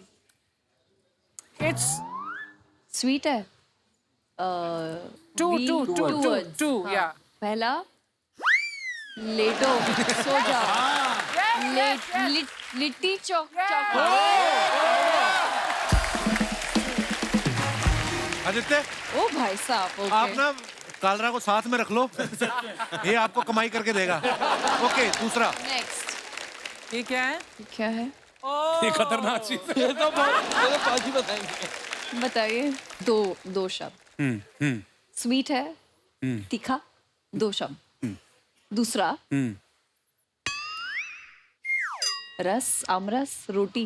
इट्स स्वीट है। Two words. हाँ। या पहला लेटो सो जाओ, लिट्टी चोखा। आदित्य ओ भाई साहब, आप ओके। ना कालरा को साथ में रख लो, ये आपको कमाई करके देगा। ओके, दूसरा। नेक्स्ट ये क्या है? क्या है ये खतरनाक चीज है। ये तो पाजी बताएंगे। बताइए। दो शब्द। स्वीट है, तीखा, 2 शब्द। दूसरा रस, आमरस, रोटी,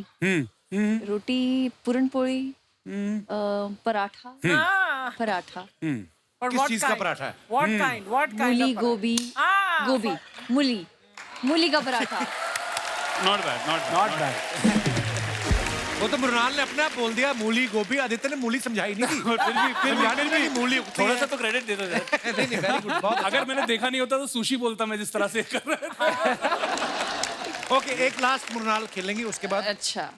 रोटी, पूरन पोली, पराठा, पराठा, और किस चीज का पराठा है? What kind मूली, of गोभी, Ah, गोभी, मूली का पराठा। Not bad. वो तो मृणाल ने अपने आप बोल दिया मूली गोभी, आदित्य ने मूली समझाई नहीं थी। फिर भी मूली थोड़ा सा तो क्रेडिट दे दो यार। नहीं, very good, बहुत अगर मैंने देखा नहीं होता तो सुशी बोलता मैं, जिस तरह से कर रहा था। ओके, एक लास्ट मृणाल खेलेंगे, उसके बाद अच्छा,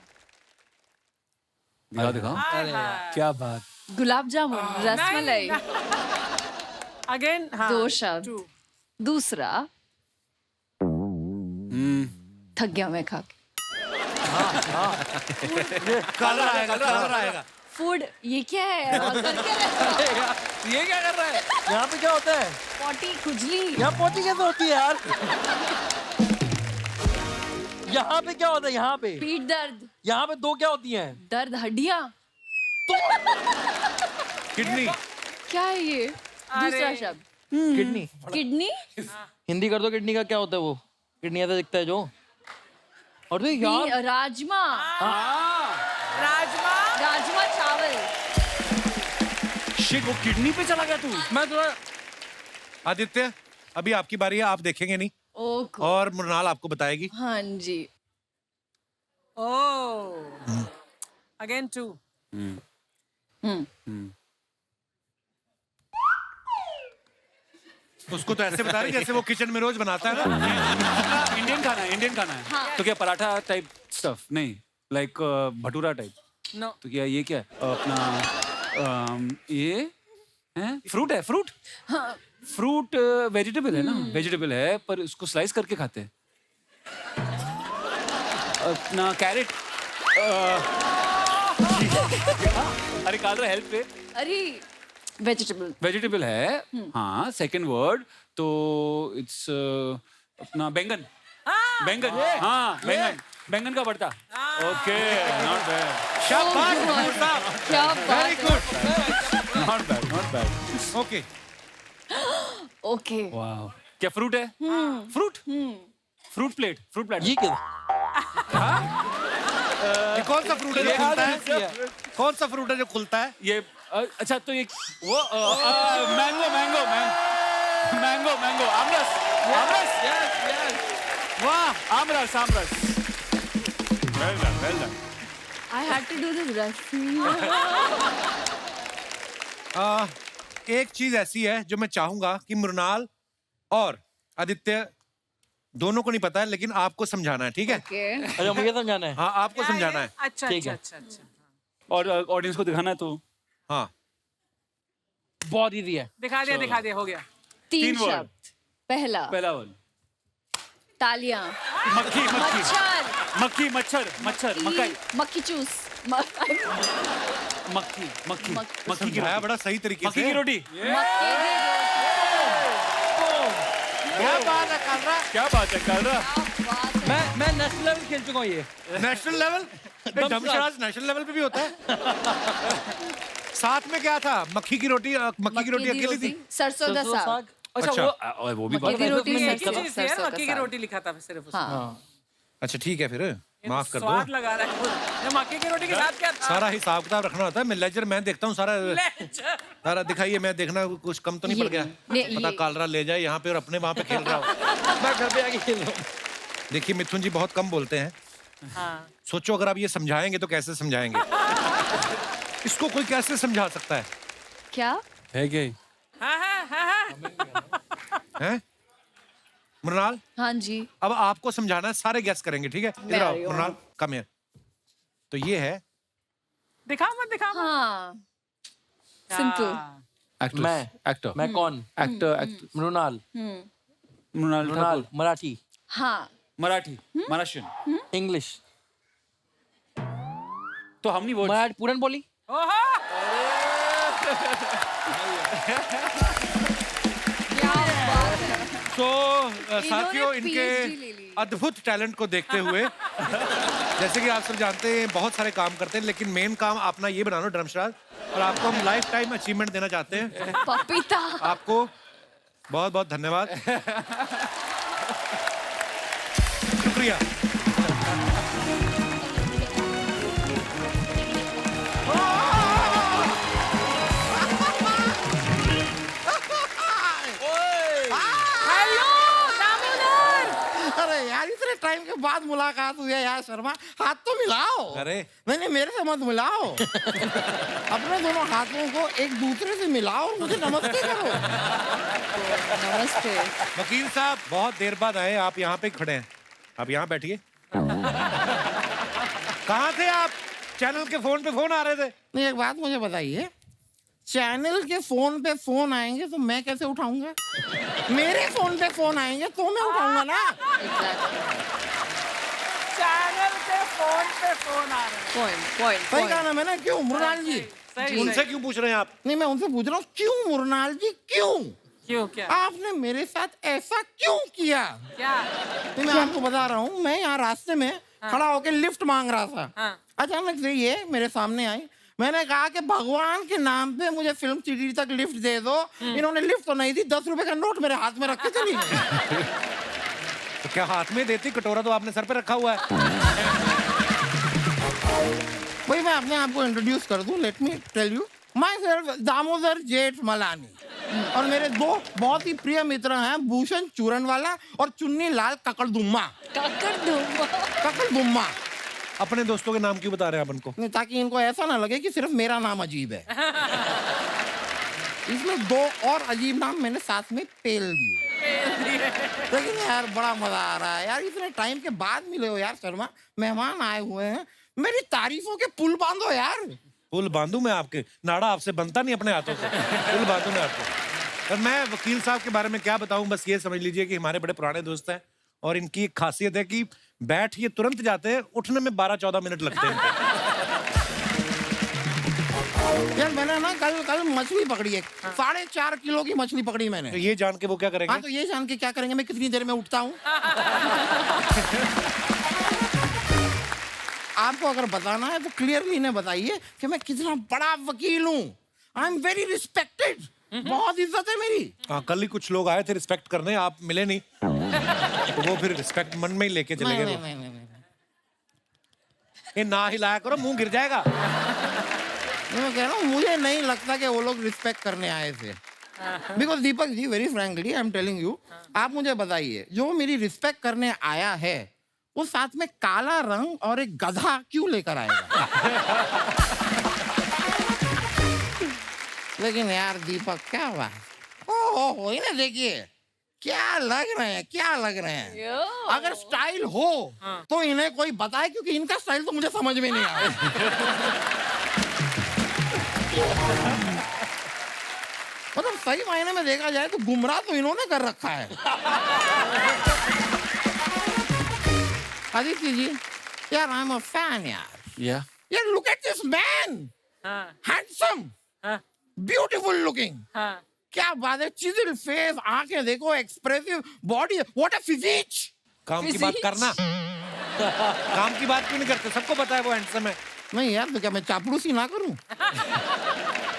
दिखाओ क्या बात। गुलाब जामुन, रसमलाई, अगेन 2 शब्द। दूसरा थक गया मैं खा के। कालरा आएगा। फूड, ये क्या है? और करके रहता। ये क्या कर रहा है? यहाँ पे क्या होता है? पोटी, खुजली। यहाँ पोटी कैसे होती है यार? यहाँ पे क्या होता है? यहाँ पे पीठ दर्द, यहाँ पे 2 क्या होती हैं? दर्द, हड्डियाँ। किडनी। क्या है ये? दूसरा शब्द किडनी। किडनी। हिंदी कर दो, किडनी का क्या होता है? वो किडनी ऐसा दिखता है जो। और तो यार राजमा, राजमा चावल। शिट, वो किडनी पे चला गया तू। मैं थोड़ा आदित्य, अभी आपकी बारी है, आप देखेंगे नहीं ओह और मृणाल आपको बताएगी। हाँ जी। अगेन 2 उसको तो ऐसे बता रही जैसे वो किचन में रोज बनाता है ना। इंडियन खाना है। हाँ। तो क्या पराठा टाइप स्टफ? नहीं, लाइक भटूरा टाइप। नो तो क्या ये क्या है? अपना ये है फ्रूट है, फ्रूट। फ्रूट वेजिटेबल है ना? वेजिटेबल है पर उसको स्लाइस करके खाते हैं। अपना कैरेट। अरे कालरा हेल्प पे। अरे वेजिटेबल। वेजिटेबल है, हाँ। सेकंड वर्ड तो इट्स अपना बैंगन। बैंगन, हाँ बैंगन का भरता। Okay, not bad. शाबाश मृणाल साहब, क्या वेरी बात good. Not bad. Okay, okay. वाह, क्या फ्रूट है? Fruit fruit plate. ये क्या? ये कौन सा फ्रूट है जो खुलता है? कौन सा फ्रूट है जो खुलता है? ये अच्छा, तो एक वो मैंगो, आमरस। वाह, aamras. Well done. I had to do this recipe. एक चीज ऐसी है जो मैं चाहूंगा कि मृणाल और आदित्य दोनों को नहीं पता है, लेकिन आपको समझाना है, ठीक है? Okay. अच्छा, मुझे समझाना है। हाँ, आपको समझाना है। अच्छा ठीक है। अच्छा और ऑडियंस को दिखाना है तो हाँ, बहुत इजी है। दिखा दिया हो गया। 3 word. शब्द। पहला पहला वर्ड तालियां, मक्खी, मच्छर, मक्खी, मक्खी चूस, मक्खी की समझाया बड़ा सही तरीके मक्की से। की रोटी। क्या बात है कालरा? क्या बात है कालरा? मैं नेशनल लेवल खेल चुका हूँ ये। National level? डमशराज नेशनल लेवल पे भी होता है। साथ में क्या था? मक्खी की रोटी अकेली थी। सरसों का साग। अच्छा, वो भी मक्की की रोटी, एक ही सरसों चीज थी यार, का मक्की की साग। रोटी लिखा था सिर्फ उसमें। हाँ। अच्छा ठीक है, फिर माफ कर स्वाद दो। लगा रहा है। ये मक्की की रोटी के साथ क्या था? सारा हिसाब किताब रखना होता है। मैं लेजर मैं देखता हूँ सारा दिखाइए, मैं देखना कुछ कम तो नहीं पड़ गया। पता कालरा ले जाए यहाँ पे और अपने वहाँ पे खेल रहा हो। मैं घर पे आके खेल रहा हूँ। देखिए मिथुन जी बहुत कम बोलते हैं। हाँ। सोचो अगर आप ये समझाएंगे तो कैसे समझाएंगे? इसको कोई कैसे समझा सकता है? क्या? है क्या? हाँ। हैं? मृणाल, हाँ जी। अब आपको समझाना है, सारे गैस करेंगे, ठीक है? मैं इधर आ आओ रही हूँ। Mrinal, come here. तो ये है दिखाओ मत दिखाओ मत। हाँ, सिंपल। एक्टर मैं कौन? एक्टर मृणाल। मृणाल मृणाल मराठी, हाँ, मराठी महाराष्ट्रियन इंग्लिश, तो हम नहीं बोल मराठी पूरन बोली। ओहो तो साथियों, PhD ले इनके ली। अद्भुत टैलेंट को देखते हुए जैसे कि आप सब जानते हैं बहुत सारे काम करते हैं, लेकिन मेन काम अपना ये बना लो धर्मशाला, और आपको हम लाइफ टाइम अचीवमेंट देना चाहते हैं। पपीता। आपको बहुत बहुत धन्यवाद, शुक्रिया। हेलो दामोदर। अरे यार इतने टाइम के बाद मुलाकात हुई है यार शर्मा, हाथ तो मिलाओ। अरे नहीं मेरे से मत मिलाओ, अपने दोनों हाथों को एक दूसरे से मिलाओ और मुझे नमस्ते करो। नमस्ते। वकील साहब, बहुत देर बाद आए, आप यहाँ पे खड़े हैं, आप यहाँ बैठिए। कहाँ थे आप? चैनल के फोन पे फोन आ रहे थे। नहीं एक बात मुझे बताइए, चैनल के फोन पे फोन आएंगे तो मैं कैसे उठाऊंगा? मेरे फोन पे फोन आएंगे तो मैं उठाऊंगा ना। चैनल के फोन पे फोन आ रहे हैं। पॉइंट सही कहा ना मैंने, क्यों मुरनाल जी? सही उनसे क्यों पूछ रहे हैं आप? नहीं मैं उनसे पूछ रहा हूँ, क्यों मुरनाल जी क्यों? क्यों क्या आपने मेरे साथ ऐसा क्यों किया? क्या? नहीं मैं आपको बता रहा हूँ, मैं यहाँ रास्ते में खड़ा होकर लिफ्ट मांग रहा था। हाँ। अचानक से ये मेरे सामने आई, मैंने कहा कि भगवान के नाम पे मुझे फिल्म सिटी तक लिफ्ट दे दो। इन्होंने लिफ्ट तो नहीं दी, 10 रुपए का नोट मेरे हाथ में रख के चली गई। तो क्या हाथ में देती? कटोरा तो आपने सर पे रखा हुआ है। वही मैं अपने आप को इंट्रोड्यूस कर दूं, let me tell you myself Damodar Jethmalani, और मेरे दो बहुत ही प्रिय मित्र हैं, भूषण चूरनवाला और चुन्नी लाल ककड़दुम्मा। ककड़दुम्मा। अपने दोस्तों के नाम क्यों बता रहे हैं आप उनको? नहीं, ताकि इनको ऐसा ना लगे कि सिर्फ मेरा नाम अजीब है। इसमें 2 और अजीब नाम मैंने साथ में पेल दिए। लेकिन यार बड़ा मजा आ रहा है यार, इतने टाइम के बाद मिले हो यार शर्मा, मेहमान आए हुए हैं, मेरी तारीफों के पुल बांधो यार। पुल बांधू मैं आपके? नाड़ा आपसे बनता नहीं अपने हाथों से, पुल बांधू मैं आपको। और मैं वकील साहब के बारे में क्या बताऊं, बस ये समझ लीजिए कि हमारे बड़े पुराने दोस्त हैं, और इनकी एक खासियत है कि बैठ ये तुरंत जाते हैं, उठने में 12-14 मिनट लगते हैं। यार मैंने ना कल मछली पकड़ी है, 4.5 किलो की मछली पकड़ी मैंने। तो ये जान के वो क्या करेंगे? हाँ तो ये जान के क्या करेंगे मैं कितनी देर में उठता हूँ। आपको अगर बताना है तो क्लियरली इन्हें बताइए कि मैं कितना बड़ा वकील हूँ। आई एम वेरी रिस्पेक्टेड, बहुत इज्जत है मेरी। हाँ, कल ही कुछ लोग आए थे रिस्पेक्ट करने, आप मिले नहीं, तो वो फिर रिस्पेक्ट मन में ही लेके चले गए। नहीं। ये ना हिलाया करो, मुंह गिर जाएगा। मैं कह रहा हूँ मुझे नहीं लगता कि वो लोग रिस्पेक्ट करने आए थे। Because Deepak ji very frankly I am telling you, आप मुझे बताइए जो मेरी रिस्पेक्ट करने आया है वो साथ में काला रंग और एक गधा क्यों लेकर आएगा? लेकिन यार दीपक क्या बात, ओहो इन्हें देखिए क्या लग रहे हैं, क्या लग रहे हैं। अगर स्टाइल हो तो इन्हें कोई बताए, क्योंकि इनका स्टाइल तो मुझे समझ में नहीं आ रहा। मतलब सही मायने में देखा जाए तो गुमराह तो इन्होंने कर रखा है। आदित्य जी, यार आई एम अ फैन यार। यार look at this man, handsome, beautiful looking. क्या बात है, चिज़ल्ड फेस, आंखें देखो, expressive body, what a physique. काम की बात करना। काम की बात क्यों नहीं करते? सबको पता है वो हैंडसम है। नहीं यार तो क्या मैं चापलूसी ना करूं?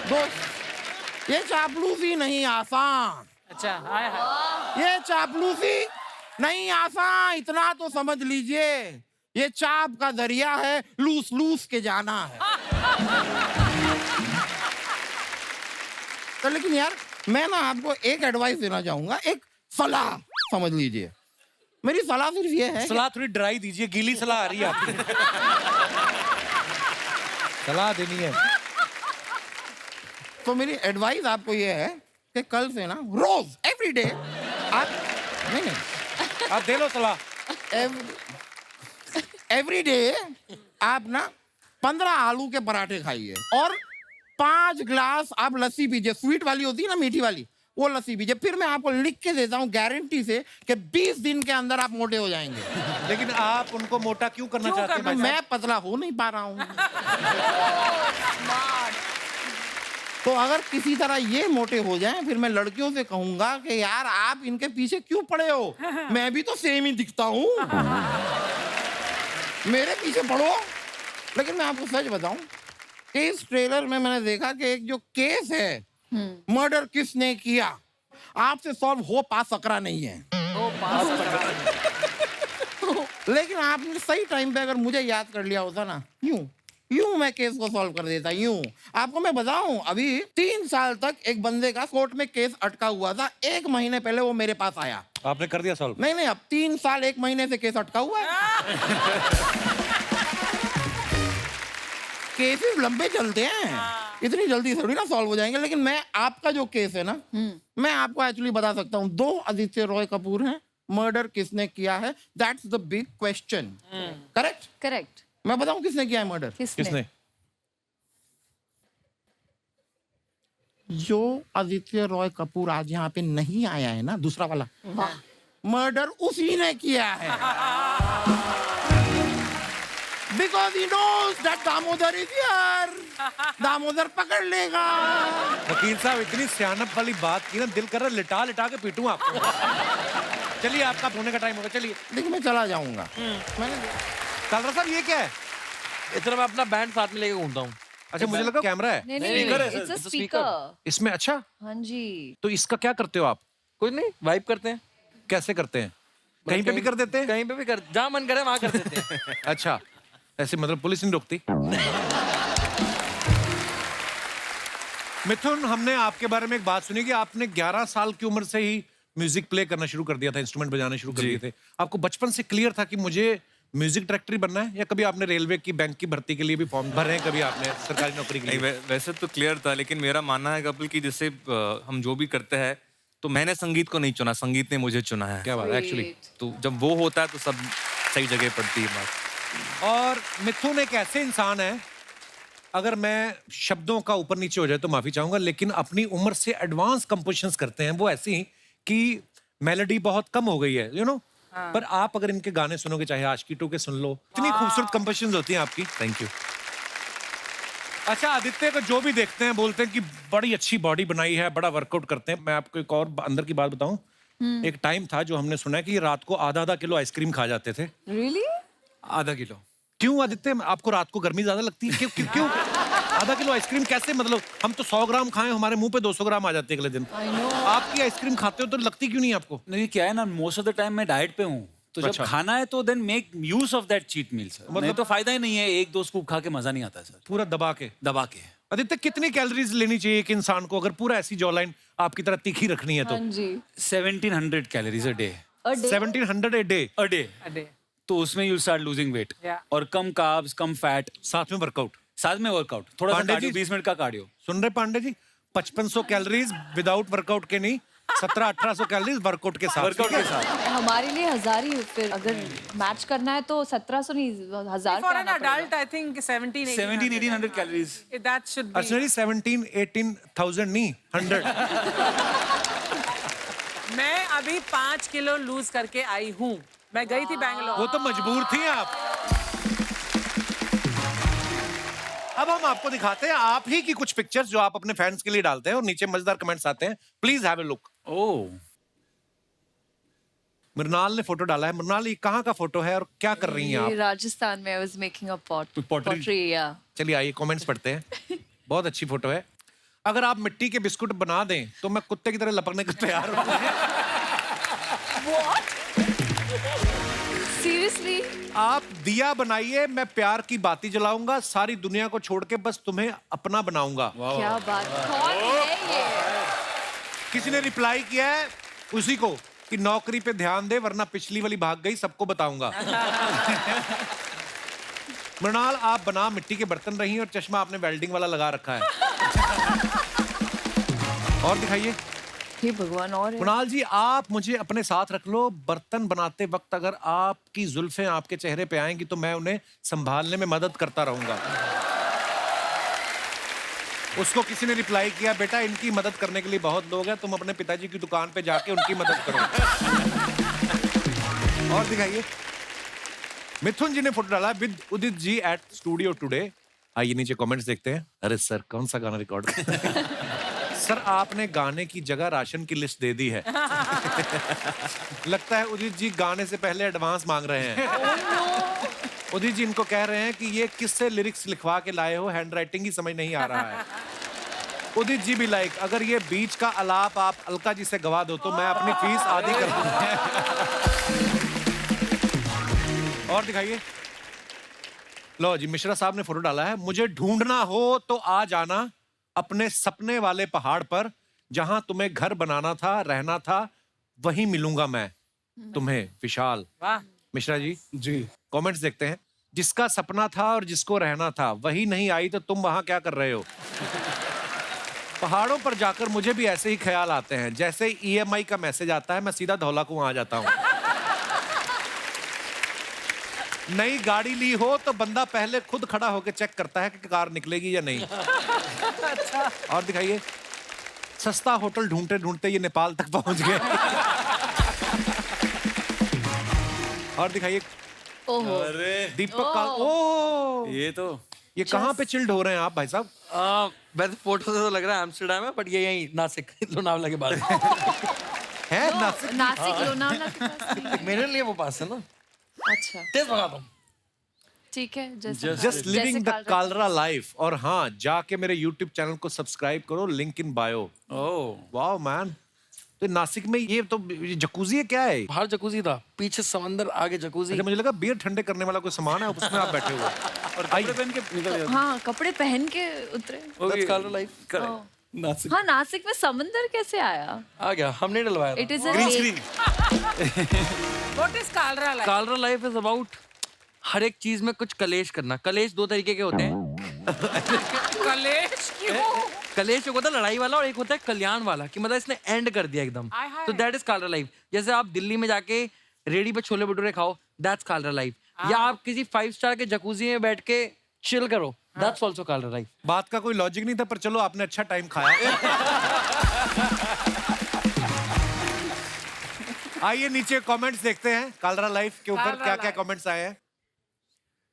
दोस्त ये चापलूसी नहीं आसान। अच्छा हाय हाय। ये चापलूसी नहीं आसान, इतना तो समझ लीजिए। ये चाप का दरिया है, लूस लूस के जाना है। तो लेकिन यार मैं ना आपको एक एडवाइस देना चाहूंगा, एक सलाह समझ लीजिए। मेरी सलाह सिर्फ ये है, सलाह थोड़ी ड्राई दीजिए, गीली सलाह आ रही है आपकी। सलाह देनी है तो मेरी एडवाइस आपको ये है कि कल से ना रोज एवरी डे आप नहीं आप दे लो सलाह। एवरी डे आप ना 15 आलू के पराठे खाइए और 5 ग्लास आप लस्सी पीजिए, स्वीट वाली होती है ना, मीठी वाली, वो लस्सी पीजिए। फिर मैं आपको लिख के देता हूँ गारंटी से कि 20 दिन के अंदर आप मोटे हो जाएंगे। लेकिन आप उनको मोटा क्यों करना चाहते हैं भाई साहब? मैं पतला हो नहीं पा रहा हूँ। तो अगर किसी तरह ये मोटे हो जाएं, फिर मैं लड़कियों से कहूंगा कि यार आप इनके पीछे क्यों पड़े हो, मैं भी तो सेम ही दिखता हूँ, मेरे पीछे पड़ो। लेकिन मैं आपको सच बताऊं कि इस ट्रेलर में मैंने देखा कि एक जो केस है, मर्डर किसने किया, आपसे सॉल्व हो पा सकरा नहीं है। लेकिन आपने सही टाइम पे अगर मुझे याद कर लिया होता ना, यूं मैं केस को सॉल्व कर देता। यूं आपको मैं बताऊं, अभी 3 साल तक एक बंदे का कोर्ट में केस अटका हुआ था, 1 महीने पहले वो मेरे पास आया। आपने कर दिया सॉल्व? नहीं, अब 3 साल 1 महीने से केस अटका हुआ है। केसेस लंबे चलते हैं, इतनी जल्दी थोड़ी ना सॉल्व हो जाएंगे। लेकिन मैं आपका जो केस है ना, मैं आपको एक्चुअली बता सकता हूँ। 2 आदित्य रॉय कपूर हैं, मर्डर किसने किया है, that's the big question. Correct? Correct. मैं बताऊं किसने किया है मर्डर? किसने? जो आदित्य रॉय कपूर आज यहाँ पे नहीं आया है ना, दूसरा वाला, मर्डर उसी ने किया है। Because he knows that Damodar is here. Damodar पकड़ लेगा। वकील साहब इतनी सियानत वाली बात की ना, दिल कर रहा लिटा लिटा के पीटूं आपको। चलिए आपका धोने का टाइम होगा, चलिए। देखिए मैं चला जाऊंगा। मैंने कालरा साहब ये क्या है? इतना मैं अपना बैंड साथ में लेके घूमता हूँ। अच्छा मुझे लगा कैमरा है। नहीं, it's a speaker। इसमें? अच्छा हाँ जी। तो इसका क्या करते हो आप? कुछ नहीं, वाइब करते हैं। कैसे करते हैं? कहीं पे भी कर देते हैं? कहीं पे भी कर, जहाँ मन करे वहाँ कर देते हैं। अच्छा, ऐसे मतलब पुलिस नहीं रोकती? मिथुन, हमने आपके बारे में एक बात सुनी कि आपने 11 साल की उम्र से ही म्यूजिक प्ले करना शुरू कर दिया था, इंस्ट्रूमेंट बजाना शुरू कर दिए थे। आपको बचपन से क्लियर था कि मुझे म्यूजिक डायरेक्टर बनना है, या कभी आपने रेलवे की बैंक की भर्ती के लिए भी फॉर्म भरे हैं, कभी आपने सरकारी नौकरी के लिए? नहीं, वैसे तो क्लियर था, लेकिन मेरा मानना है कपिल कि जैसे हम जो भी करते हैं तो मैंने संगीत को नहीं चुना, संगीत ने मुझे चुना है। क्या बात है, एक्चुअली तो जब वो होता है तो सब सही जगह पड़ती है बात। और मिथुन एक ऐसे इंसान है, अगर मैं शब्दों का ऊपर नीचे हो जाए तो माफी चाहूंगा, लेकिन अपनी उम्र से एडवांस कंपोजिशंस करते हैं वो ऐसी कि मेलोडी बहुत कम हो गई है, यू नो। पर आप अगर इनके गाने सुनोगे, चाहे आशिकी 2 के सुन लो, इतनी खूबसूरत कंपोजिशंस होती हैं आपकी। Thank you. अच्छा, आदित्य को जो भी देखते हैं बोलते हैं कि बड़ी अच्छी बॉडी बनाई है, बड़ा वर्कआउट करते हैं। मैं आपको एक और अंदर की बात बताऊं, एक टाइम था जो हमने सुना है कि ये रात को आधा किलो आइसक्रीम खा जाते थे। Really? आधा किलो? क्यों आदित्य, आपको रात को गर्मी ज्यादा लगती है? क्यों आधा किलो आइसक्रीम कैसे? मतलब हम तो 100 ग्राम खाएं, हमारे मुंह पे 200 ग्राम आ जाते हैं अगले दिन। आपकी आइसक्रीम खाते हो तो लगती क्यों नहीं आपको? नहीं, क्या है ना, मोस्ट ऑफ द टाइम मैं डाइट पे हूँ, तो जब अच्छा। खाना है तो then make use of that cheat meal sir. मतलब तो फायदा ही नहीं है, 1-2 स्कूप खा के मजा नहीं आता सर। पूरा दबा के? दबा के। आदित्य, कितनी कैलोरीज लेनी चाहिए एक इंसान को अगर पूरा ऐसी जॉलाइन आपकी तरह तीखी रखनी है तो? हाँ जी। 1700 calories a day. 1700 a day? तो उसमें यू स्टार्ट लूजिंग वेट। और कम कार्ब्स, कम फैट, साथ में वर्कआउट। थोड़ा सा पांडे कार्डियो, जी? 20 मिनट का कार्डियो। सुन रहे Pandey ji? 5500 calories without workout के नहीं, 1700-1800 कैलोरीज वर्कआउट के साथ। हमारे लिए 1000 ही, फिर अगर मैच करना है तो 1700 नहीं, 1000 For पे an आना पड़ेगा। adult, I think 1700-1800 calories. That should be. अच्छा, 17,000-18,000 नहीं, 100। मैं अभी 5 किलो लूज करके आई हूँ। मैं गई थी बैंगलोर। वो तो मजबूर थी आप। अब हम आपको दिखाते हैं आप ही की कुछ पिक्चर्स जो आप अपने फैंस के लिए डालते हैं और नीचे मजेदार कमेंट्स आते हैं। Please have a look. Oh, Mrunal ने फोटो डाला है। मृणाल, ये कहाँ का फोटो है और क्या कर रही हैं ये आप? राजस्थान में I was making a pottery, yeah. चलिए आइए कमेंट्स पढ़ते हैं। बहुत अच्छी फोटो है। अगर आप मिट्टी के बिस्कुट बना दें तो मैं कुत्ते की तरह लपकने को तैयार हूँ। Seriously? आप दिया बनाइए, मैं प्यार की बाती जलाऊंगा, सारी दुनिया को छोड़ के बस तुम्हें अपना बनाऊंगा। क्या बात, कौन है ये? किसी ने रिप्लाई किया है उसी को कि नौकरी पे ध्यान दे वरना पिछली वाली भाग गई, सबको बताऊंगा। मृणाल, आप बना मिट्टी के बर्तन रही और चश्मा आपने वेल्डिंग वाला लगा रखा है। और दिखाइए। हे भगवान और है। कुणाल जी आप मुझे अपने साथ रख लो, बर्तन बनाते वक्त अगर आपकी जुल्फें आपके चेहरे पे आएंगी तो मैं उन्हें संभालने में मदद करता रहूंगा। उसको किसी ने रिप्लाई किया, बेटा इनकी मदद करने के लिए बहुत लोग हैं, तुम अपने पिताजी की दुकान पे जाके उनकी मदद करो। और दिखाइए, मिथुन जी ने फोटो डाला with Udit ji at studio today. आइए नीचे कमेंट्स देखते हैं। अरे सर कौन सा गाना रिकॉर्ड सर आपने गाने की जगह राशन की लिस्ट दे दी है। लगता है उदित जी गाने से पहले एडवांस मांग रहे हैं। उदित जी इनको कह रहे हैं कि ये किससे लिरिक्स लिखवा के लाए हो, हैंडराइटिंग ही समझ नहीं आ रहा है। उदित जी भी लाइक, अगर ये बीच का अलाप आप अलका जी से गवा दो तो मैं अपनी फीस आधी कर दूंगा। और दिखाइए, लो जी मिश्रा साहब ने फोटो डाला है, मुझे ढूंढना हो तो आ जाना अपने सपने वाले पहाड़ पर, जहां तुम्हें घर बनाना था, रहना था, वहीं मिलूंगा मैं तुम्हें। विशाल। वाह मिश्रा जी जी कमेंट्स देखते हैं। जिसका सपना था और जिसको रहना था वही नहीं आई तो तुम वहां क्या कर रहे हो। पहाड़ों पर जाकर मुझे भी ऐसे ही ख्याल आते हैं, जैसे EMI का मैसेज आता है मैं सीधा धौला कुआं आ जाता हूं। नई गाड़ी ली हो तो बंदा पहले खुद खड़ा होकर चेक करता है कि कार निकलेगी या नहीं। और दिखाइए, सस्ता होटल ढूंढते ढूंढते ये नेपाल तक पहुंच गए। और दिखाइए, ओहो दीपक का, ओ ये कहाँ पे चिल्ड हो रहे हैं आप भाई साहब? वैसे फोटो से तो लग रहा है एम्स्टर्डम है, बट ये यहीं नासिक लोनावला के बाद है। नासिक नासिक लोनावला के पास नहीं है। मेरे लिए वो पास है ना। अच्छा तेज भगाता हूँ। ठीक है, जैसे just living the Kalra. Kalra life. और हाँ, जाके मेरे YouTube चैनल को सब्सक्राइब करो, link in bio. Wow man, तो नासिक में ये तो जकूजी है, क्या है? बाहर जकूजी था, पीछे समंदर, आगे जकूजी। अच्छा, मुझे लगा बियर ठंडे करने वाला कोई सामान है, उसमें आप बैठे हुए और कपड़े पहन के निकल जाते। हाँ कपड़े पहन के उतरे। That's Kalra life. ओह। हाँ नासिक में समंदर कैसे आया? आ गया, हमने डलवाया। It is green screen. What is Kalra life? Kalra life is about हर एक चीज में कुछ कलेश करना। कलेश दो तरीके के होते हैं। कलेश क्यों? कलेश एक होता है लड़ाई वाला और एक होता है कल्याण वाला, कि मतलब इसने एंड कर दिया एकदम। आय हाय। तो दैट इज कालरा लाइफ। जैसे आप दिल्ली में जाके रेडी पे छोले भटूरे खाओ, दैट्स कालरा लाइफ। या आप किसी 5 स्टार के जकूजी में बैठ के चिल करो, दैट्स आल्सो कालरा लाइफ। बात का कोई लॉजिक नहीं था, पर चलो आपने अच्छा टाइम खाया। आइए नीचे कमेंट्स देखते हैं कालरा लाइफ के ऊपर कालरा क्या क्या लाइफ। कमेंट्स आए हैं।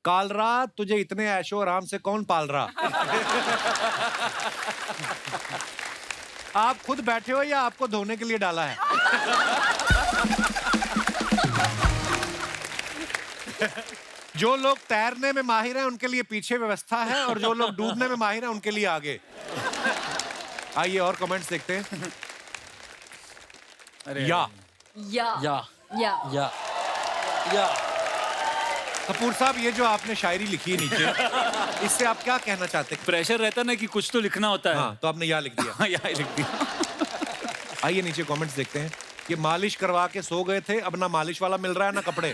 कालरा तुझे इतने ऐशो आराम से कौन पाल रहा? आप खुद बैठे हो या आपको धोने के लिए डाला है? जो लोग तैरने में माहिर हैं उनके लिए पीछे व्यवस्था है, और जो लोग डूबने में माहिर हैं उनके लिए आगे। आइए और कमेंट्स देखते हैं। या कपूर साहब, ये जो आपने शायरी लिखी है नीचे, इससे आप क्या कहना चाहते हैं? प्रेशर रहता ना कि कुछ तो लिखना होता है। हाँ, तो आपने या लिख दिया। हाँ, यहाँ लिख दिया। आइए नीचे कमेंट्स देखते हैं। ये मालिश करवा के सो गए थे, अब ना मालिश वाला मिल रहा है ना कपड़े।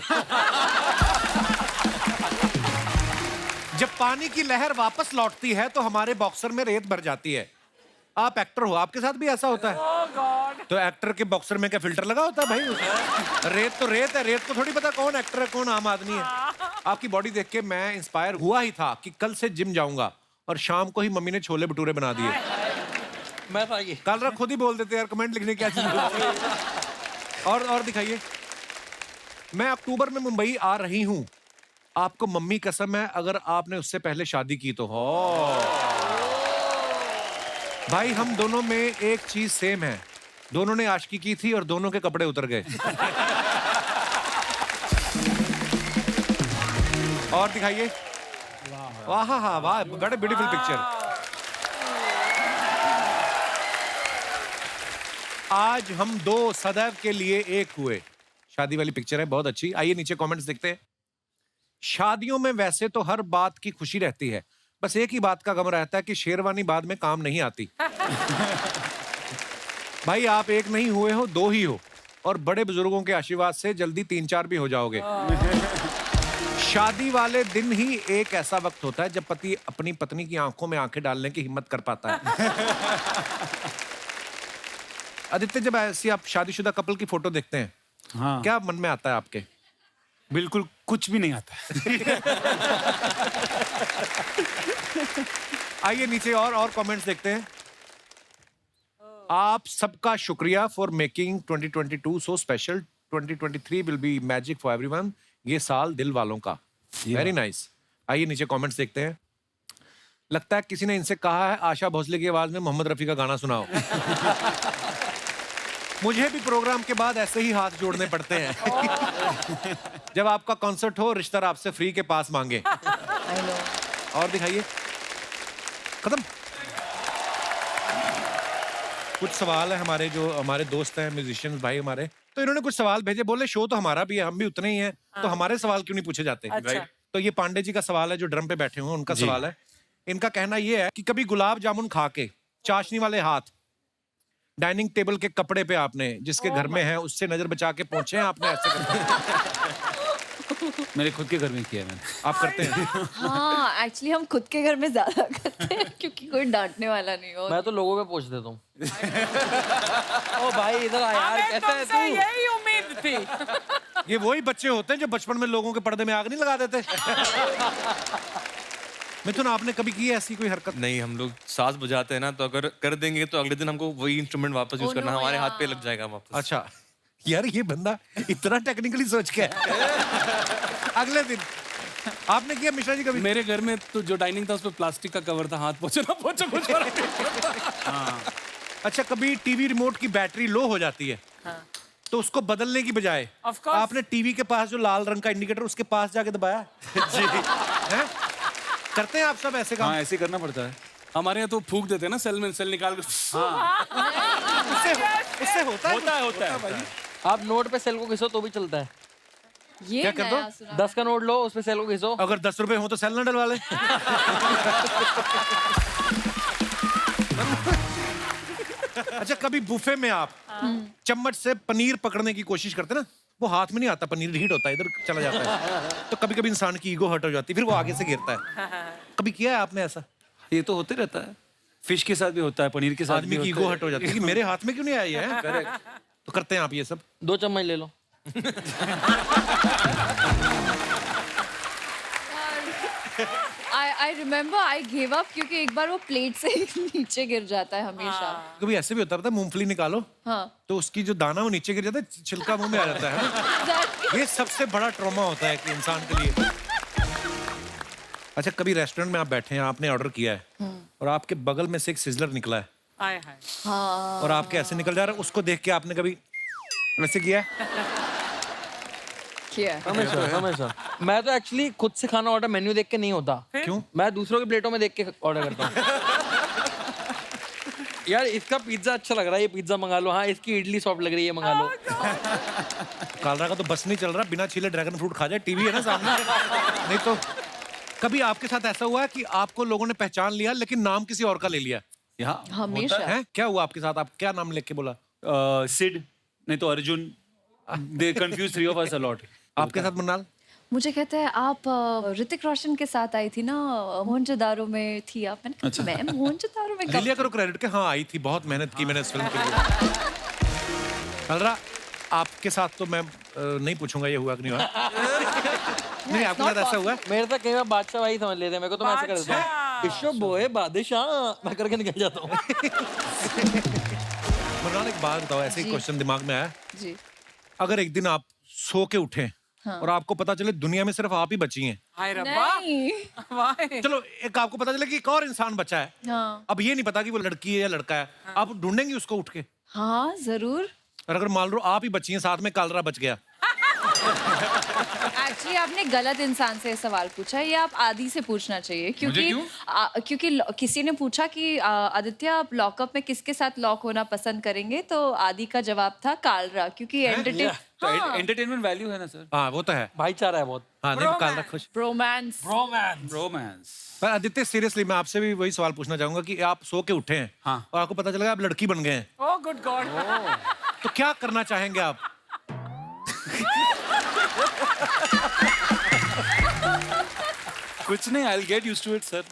जब पानी की लहर वापस लौटती है तो हमारे बॉक्सर में रेत भर जाती है। आप एक्टर हो, आपके साथ भी ऐसा होता है? तो एक्टर के बॉक्सर में क्या फिल्टर लगा होता है भाई? रेत तो रेत है, रेत को थोड़ी पता कौन एक्टर है कौन आम आदमी है। आपकी बॉडी देख के मैं इंस्पायर हुआ ही था कि कल से जिम जाऊंगा, और शाम को ही मम्मी ने छोले भटूरे बना दिए। मैं था ये। कालरा खुद ही बोल देते यार, कमेंट लिखने की क्या चीज होती है। और दिखाइए, मैं अक्टूबर में मुंबई आ रही हूँ, आपको मम्मी कसम है अगर आपने उससे पहले शादी की तो। हो भाई, हम दोनों में एक चीज सेम है, दोनों ने आशिकी की थी और दोनों के कपड़े उतर गए। और दिखाइए, वाह वाह वाह, बड़ा ब्यूटीफुल पिक्चर। आज हम दो सदैव के लिए एक हुए, शादी वाली पिक्चर है, बहुत अच्छी। आइए नीचे कमेंट्स देखते हैं। शादियों में वैसे तो हर बात की खुशी रहती है, बस एक ही बात का गम रहता है कि शेरवानी बाद में काम नहीं आती। भाई आप एक नहीं हुए हो, दो ही हो, और बड़े बुजुर्गों के आशीर्वाद से जल्दी 3-4 भी हो जाओगे। शादी वाले दिन ही एक ऐसा वक्त होता है जब पति अपनी पत्नी की आंखों में आंखें डालने की हिम्मत कर पाता है। आदित्य, जब ऐसी आप शादीशुदा कपल की फोटो देखते हैं, हाँ, क्या मन में आता है आपके? बिल्कुल कुछ भी नहीं आता। आइए नीचे और कमेंट्स देखते हैं। आप सबका शुक्रिया for making 2022 so special. 2023 will be magic for everyone. ये साल दिल वालों का। Very nice. आइए नीचे कमेंट्स देखते हैं। लगता है किसी ने इनसे कहा है आशा भोसले की आवाज में मोहम्मद रफी का गाना सुनाओ। मुझे भी प्रोग्राम के बाद ऐसे ही हाथ जोड़ने पड़ते हैं। जब आपका कॉन्सर्ट हो, रिश्ता आपसे फ्री के पास मांगे। और दिखाइए। खत्म। कुछ सवाल है हमारे, जो हमारे दोस्त हैं म्यूजिशियंस भाई हमारे, तो इन्होंने कुछ सवाल भेजे। बोले शो तो हमारा भी है, हम भी उतने ही हैं, तो हमारे सवाल क्यों नहीं पूछे जाते? अच्छा। तो ये पांडे जी का सवाल है जो ड्रम पे बैठे हुए हैं, उनका सवाल है। इनका कहना ये है कि कभी गुलाब जामुन खा के चाशनी वाले हाथ डाइनिंग टेबल के कपड़े पे आपने जिसके घर में है उससे नजर बचा के पहुंचे हैं आपने? ऐसे करते मेरे खुद के घर में किया है मैंने। आप करते हैं? हाँ, एक्चुअली हम खुद के घर में ज्यादा करते हैं क्योंकि कोई डांटने वाला नहीं हो। मैं तो लोगों पे पूछ देता हूँ। ओ भाई इधर आ यार, हमें कैसा है तुमसे तू? यही उम्मीद थी। ये वही बच्चे होते हैं जो बचपन में लोगों के पर्दे में आग नहीं लगा देते। मिथुन, आपने कभी की है ऐसी कोई हरकत? नहीं, हम लोग साज बजाते हैं ना, तो अगर कर देंगे तो अगले दिन हमको वही इंस्ट्रूमेंट वापस यूज करना, हमारे हाथ पे लग जाएगा वापस। अच्छा यार, ये बंदा इतना टेक्निकली सोच के है। अगले दिन आपने किया मिश्रा जी कभी? मेरे घर में तो जो डाइनिंग था उस पर प्लास्टिक का कवर था, हाथ पोछो ना पोछो कुछ फर्क नहीं पड़ता। अच्छा, कभी टीवी रिमोट की बैटरी लो हो जाती है, तो उसको बदलने की बजाय Of course. आपने टीवी के पास जो लाल रंग का इंडिकेटर उसके पास जाके दबाया? जी हैं? करते हैं आप सब ऐसे काम? हाँ, ऐसे करना पड़ता है। हमारे यहाँ तो फूक देते हैं ना, सेल में सेल निकाल कर। उससे होता है? होता है। आप नोट पे सेल को घिसो तो भी चलता है। ये क्या कर दो? नया सुना। 10 का नोट लो, उस पे सेल को घिसो। अगर 10 रुपए हो तो सेल ना डलवा ले। अच्छा, कभी बुफे में आप चम्मच से पनीर पकड़ने की कोशिश करते ना, वो हाथ में नहीं आता, पनीर हीट होता है, इधर चला जाता है, तो कभी कभी इंसान की ईगो हर्ट हो जाती है, फिर वो आगे से गिरता है। कभी किया है आपने ऐसा? ये तो होते रहता है। फिश के साथ भी होता है, पनीर के साथ आदमी भी की होता ईगो है। हर्ट हो जाती है कि मेरे हाथ में क्यों नहीं आई है। तो करते हैं आप ये सब? 2 चम्मच ले लो। I remember I gave up क्योंकि एक बार वो प्लेट से नीचे गिर जाता है हमेशा। कभी ऐसे भी होता है, मूंगफली निकालो हाँ। तो उसकी जो दाना वो नीचे गिर जाता है, छिलका मुंह में आ जाता है ना? ये सबसे बड़ा ट्रॉमा होता है कि इंसान के लिए। अच्छा, कभी रेस्टोरेंट में आप बैठे हैं, आपने ऑर्डर किया है और आपके बगल में से एक सिजलर निकला है हाय हाय। हाँ। और आपके ऐसे निकल जा रहा है, उसको देख के आपने कभी वैसे किया है? किया है। हमेशा हमेशा। मैं तो एक्चुअली खुद से खाना ऑर्डर मेन्यू देख के नहीं होता। क्यों? मैं दूसरों की प्लेटों में देख के ऑर्डर करता हूँ। यार इसका पिज्जा अच्छा लग रहा है, ये पिज्जा मंगा लो। हाँ, इसकी इडली सॉफ्ट लग रही है, मंगा लो। कालरा का तो बस नहीं चल रहा, बिना छीले ड्रैगन फ्रूट खा जाए, टीवी है ना सामने। नहीं तो कभी आपके साथ ऐसा हुआ है कि आपको लोगों ने पहचान लिया लेकिन नाम किसी और का ले लिया? यहाँ हमेशा। है? क्या हुआ आपके साथ? आप क्या नाम लेके बोला? सिड, नहीं तो Arjun. They confuse three of us a lot. आपके साथ मन्नाल? मुझे कहते हैं आप ऋतिक रोशन के साथ आई थी ना, मोहनजोदारो में थी आप। मैंने कहा, मैं मोहनजोदारो में ले लिया करो क्रेडिट के। हाँ, आई थी, बहुत मेहनत की मैंने इस फिल्म के लिए। कालरा, आपके साथ तो मैं नहीं पूछूंगा ये हुआ कि नहीं हुआ। नहीं, आपके साथ ऐसा हुआ है? मेरे तो कई बार बादशाह भाई समझ लेते हैं मेरे को, तो मैं ऐसे कर देता हूँ, इशो बोए बादशाह, मैं करके निकल जाता हूँ। मन्नाल, एक बात बताओ, ऐसे ही जी। क्वेश्चन दिमाग में आया। जी। अगर एक दिन आप सो के उठे और आपको पता चले दुनिया में सिर्फ आप ही बची हैं, हाय रब्बा। नहीं। वाह। चलो एक आपको पता चले कि एक और इंसान बचा है, हाँ। अब ये नहीं पता कि वो लड़की है या लड़का है, आप ढूंढेंगे उसको उठ के? हाँ, जरूर। और अगर मान लो आप ही बची हैं, साथ में कालरा बच गया? एक्चुअली आपने गलत इंसान से सवाल पूछा है, ये आप आदि से पूछना चाहिए क्योंकि क्योंकि किसी ने पूछा कि आदित्य आप लॉकअप में किसके साथ लॉक होना पसंद करेंगे, तो आदि का जवाब था कालरा, क्योंकि एंटरटेनमेंट वैल्यू है ना सर। हाँ, वो तो है। भाईचारा है बहुत। हाँ, नहीं, कालरा खुश। रोमांस। रोमांस। पर आदित्य, सीरियसली मैं आपसे भी वही सवाल पूछना चाहूंगा कि आप सो के उठे हैं और आपको पता चला आप लड़की बन गए हैं, ओह गुड गॉड। तो क्या करना चाहेंगे आप? कुछ नहीं, I will get used to it sir.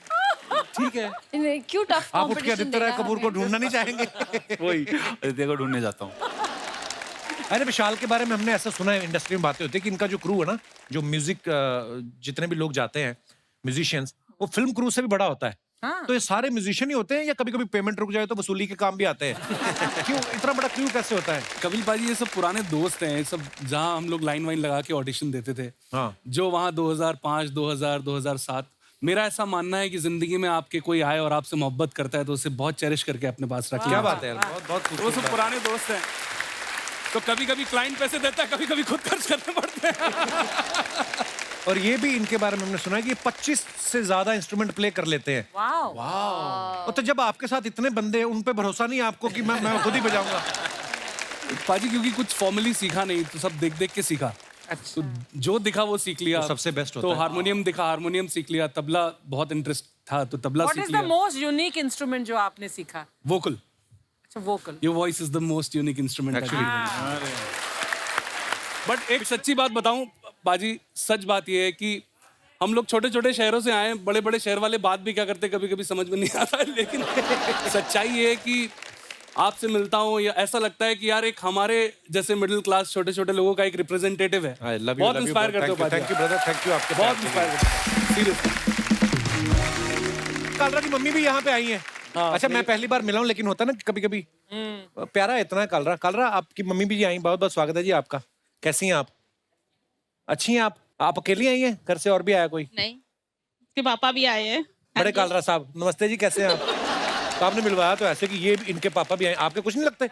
ठीक है। क्यों टफ आप उठ के कंपटीशन आदित्य राय कपूर को ढूंढना नहीं चाहेंगे? वही आदित्य को ढूंढने जाता हूँ। अरे विशाल के बारे में हमने ऐसा सुना है, इंडस्ट्री में बातें होती है कि इनका जो क्रू है ना, जो म्यूजिक जितने भी लोग जाते हैं म्यूजिशियंस, वो फिल्म क्रू से भी बड़ा होता है। तो ये सारे म्यूजिशियन ही होते हैं या कभी कभी पेमेंट रुक जाए तो वसूली के काम भी आते हैं? क्यों इतना बड़ा क्रू कैसे होता है? कपिल पाजी ये सब पुराने दोस्त हैं, ये सब जहाँ हम लोग लाइन वाइन लगा के ऑडिशन देते थे, जो वहाँ 2005, 2000, 2007। मेरा ऐसा मानना है कि जिंदगी में आपके कोई आए और आपसे मोहब्बत करता है तो उसे बहुत चेरिश करके अपने पास रखिए। क्या बात है यार, बहुत बहुत वो सब पुराने दोस्त हैं, तो कभी कभी क्लाइंट पैसे देता है, कभी कभी खुद खर्च करने पड़ते हैं। और ये भी इनके बारे में हमने सुना है कि 25 से ज्यादा इंस्ट्रूमेंट प्ले कर लेते हैं। वाओ। तो जब आपके साथ इतने बंदे हैं, उन पे भरोसा नहीं है आपको कि मैं खुद ही बजाऊंगा? पाजी क्योंकि कुछ फॉर्मली सीखा नहीं, तो सब देख देख के सीखा। तो जो दिखा वो सीख लिया। तो सबसे बेस्ट होता तो है। हारमोनियम दिखा, हारमोनियम सीख लिया। तबला बहुत इंटरेस्ट था तो तबला What सीख is लिया। the most unique instrument जो आपने सीखा? वोकल। अच्छा vocal। Your voice is the most unique instrument actually। But एक सच्ची बात बताऊं बाजी, सच बात ये है कि हम लोग छोटे छोटे शहरों से आए, बड़े बड़े शहर वाले बात भी क्या करते कभी कभी समझ में नहीं आता है, लेकिन सच्चाई ये है कि आपसे मिलता हूँ या ऐसा लगता है कि यार एक हमारे जैसे मिडिल क्लास छोटे छोटे लोगों का एक रिप्रेजेंटेटिव है। बहुत इंस्पायर करते हो। Thank you brother, thank you आपके बहुत इंस्पायर करते हो सीरियसली। कालरा की मम्मी भी यहाँ पे आई है। अच्छा मैं पहली बार मिला हूँ, लेकिन होता है ना कभी कभी प्यारा इतना है कालरा। कालरा आपकी मम्मी भी आई, बहुत बहुत स्वागत है जी आपका। कैसी हैं आप? अच्छी हैं आप अकेली आई हैं? घर से और भी आया कोई? नहीं, उसके पापा भी आए हैं। बड़े कालरा साहब नमस्ते जी, कैसे हैं आप? तो आपने मिलवाया तो ऐसे कि ये इनके पापा भी आए, आपके कुछ नहीं लगते?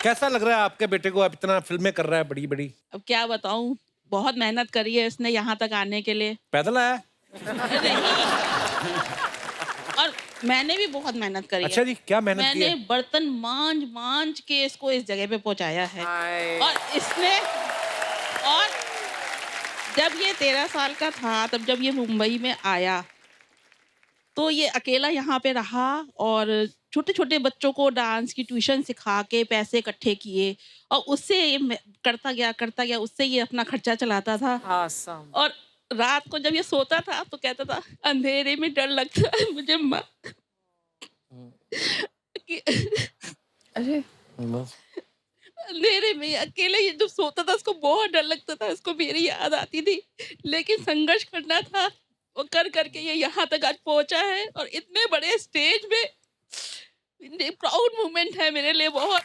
कैसा लग रहा है आपके बेटे को? आप इतना फिल्में कर रहा है बड़ी बड़ी। अब क्या बताऊं, बहुत मेहनत करी है इसने यहाँ तक आने के लिए। पैदल आया? और मैंने भी बहुत मेहनत करी अच्छा है। जी, क्या मेहनत की मैंने है? बर्तन मांज के इसको इस जगह पे पहुंचाया है। और इसने, और जब ये 13 साल का था, तब जब ये मुंबई में आया तो ये अकेला यहाँ पे रहा और छोटे छोटे बच्चों को डांस की ट्यूशन सिखा के पैसे इकट्ठे किए और उससे ये करता गया, उससे ये अपना खर्चा चलाता था। Awesome। और रात को जब ये सोता था तो कहता था अंधेरे में डर लगता है मुझे माँ। अरे अंधेरे में अकेले ये जब सोता था उसको बहुत डर लगता था, उसको मेरी याद आती थी, लेकिन संघर्ष करना था, वो कर करके ये यहाँ तक आज पहुंचा है। और इतने बड़े स्टेज में प्राउड मोमेंट है मेरे लिए बहुत।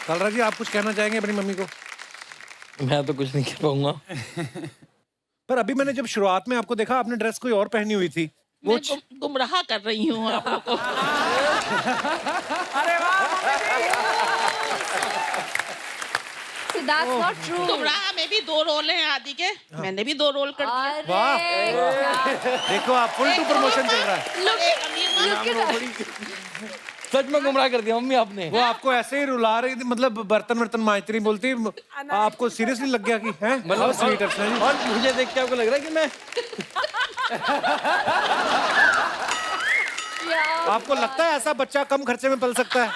कालरा जी आप कुछ कहना चाहेंगे अपनी मम्मी को? मैं तो कुछ नहीं कह पाऊंगा। पर अभी मैंने जब शुरुआत में आपको देखा, आपने ड्रेस कोई और पहनी हुई थी। वो मैं गुमराह कर रही हूँ आप लोगों को। So that's not true। गुमराह में भी 2 रोल हैं आदि के, मैंने भी 2 रोल कर दिए। वाह, देखो आप फुल टू प्रमोशन चल रहा है। सच में गुमराह कर दिया मम्मी आपने। वो आपको ऐसे ही रुला रही थी, मतलब बर्तन वर्तन मांजती रही, बोलती आपको सीरियसली लग गया कि हैं? मतलब स्वीट है। और मुझे देख के आपको लग रहा है कि मैं आपको लगता है ऐसा बच्चा कम खर्चे में पल सकता है?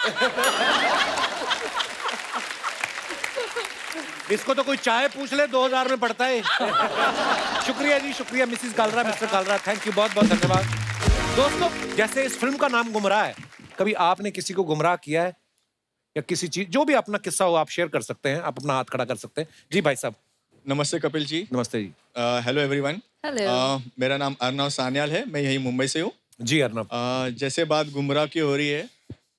इसको तो कोई चाय पूछ ले 2000 में पड़ता है। शुक्रिया जी, शुक्रिया Mrs Kalra, mister Kalra, thank you, बहुत बहुत धन्यवाद। दोस्तों जैसे इस फिल्म का नाम गुमराह है, कभी आपने किसी को गुमराह किया है या किसी चीज, जो भी अपना किस्सा हो आप शेयर कर सकते हैं, आप अपना हाथ खड़ा कर सकते हैं। जी भाई साहब। नमस्ते कपिल जी। नमस्ते जी। Hello everyone. हेलो। मेरा नाम अर्नव सान्याल है, मैं यही मुंबई से हूँ। जी अर्नव। जैसे बात गुमराह की हो रही है,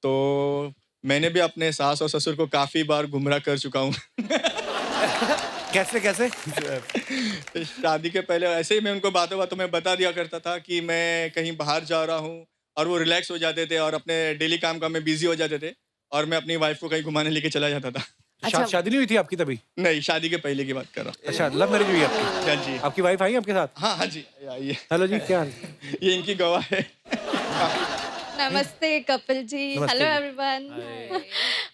तो मैंने भी अपने सास और ससुर को काफी बार गुमराह कर चुका हूँ। कैसे कैसे? शादी के पहले ऐसे ही मैं उनको बातों बातों में बता दिया करता था कि मैं कहीं बाहर जा रहा हूँ, और वो रिलैक्स हो जाते थे और अपने डेली काम में बिजी हो जाते थे, और मैं अपनी वाइफ को कहीं घुमाने लेके चला जाता था। शादी नहीं हुई थी आपकी तभी? नहीं, शादी के पहले की बात कर रहा हूँ। अच्छा, लव मैरिज हुई आपकी? हाँ जी। आपकी वाइफ आई आपके साथ? हाँ हाँ जी, आइए। हेलो जी, क्या हाल? ये इनकी गवाह है। नमस्ते कपिल जी। Hello everyone.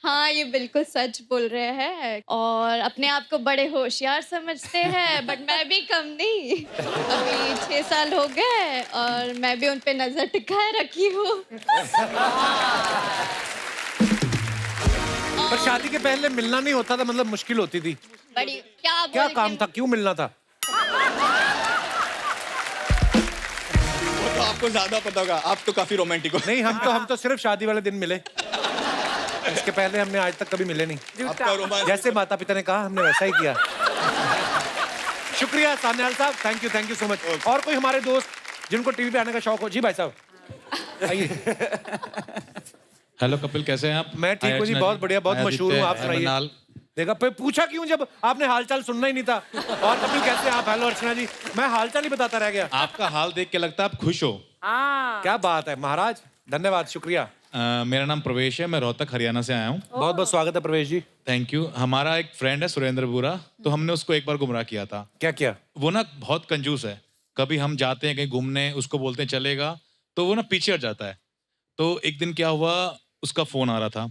हाँ, ये बिल्कुल सच बोल रहे हैं और अपने आप को बड़े होशियार समझते हैं, बट मैं भी कम नहीं। अभी 6 साल हो गए और मैं भी उन पे नजर टिकाए रखी हूँ। पर शादी के पहले मिलना नहीं होता था, मतलब मुश्किल होती थी। बड़ी क्या क्या काम था, क्यों मिलना था? वो तो आपको ज्यादा पता होगा, आप तो काफी रोमांटिक हो। नहीं, हम तो सिर्फ शादी वाले दिन मिले। इसके पहले हमने आज तक कभी मिले नहीं। आपका रोमांस जैसे माता पिता ने कहा हमने वैसा ही किया। शुक्रिया सान्याल साहब, थैंक यू सो मच। और कोई हमारे दोस्त जिनको टीवी पे आने का शौक हो? जी भाई साहब आइए। हेलो कपिल, कैसे हैं आप? मैं ठीक हूँ जी, बहुत बढ़िया, बहुत मशहूर हूँ। आप सुनाइए। देखा, पूछा क्यों जब आपने हालचाल सुनना ही नहीं था? और कपिल कैसे हैं आप? हेलो अर्चना जी, मैं हालचाल ही बताता रह गया। आपका हाल देख के लगता है आप खुश हो। क्या बात है महाराज, धन्यवाद, शुक्रिया। मेरा नाम प्रवेश है, मैं रोहतक हरियाणा से आया हूँ। बहुत बहुत स्वागत है प्रवेश जी। Thank you. हमारा एक फ्रेंड है सुरेंद्र बुरा, तो हमने उसको एक बार गुमराह किया था। क्या किया? वो ना बहुत कंजूस है। कभी हम जाते हैं कहीं घूमने, उसको बोलते हैं चलेगा, तो वो ना पीछे हट जाता है। तो एक दिन क्या हुआ, उसका फोन आ रहा था,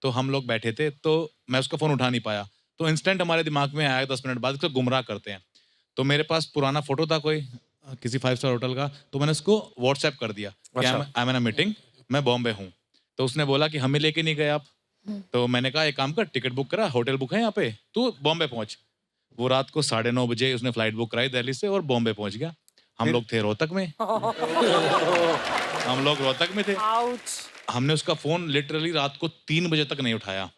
तो हम लोग बैठे थे, तो मैं उसका फोन उठा नहीं पाया। तो इंस्टेंट हमारे दिमाग में आया 10 मिनट बाद इसको गुमराह करते हैं। तो मेरे पास पुराना फोटो था कोई किसी 5 स्टार होटल का, तो मैंने उसको व्हाट्सएप कर दिया कि I am in a meeting, मैं बॉम्बे हूँ। तो उसने बोला कि हमें लेके नहीं गए आप। तो मैंने कहा एक काम कर, टिकट बुक करा, होटल बुक है यहाँ पे, तू बॉम्बे पहुंच। वो रात को 9:30 बजे उसने फ्लाइट बुक कराई दिल्ली से और बॉम्बे पहुंच गया। हम लोग थे रोहतक में। हम लोग रोहतक में थे। हमने उसका फोन लिटरली रात को 3 बजे तक नहीं उठाया।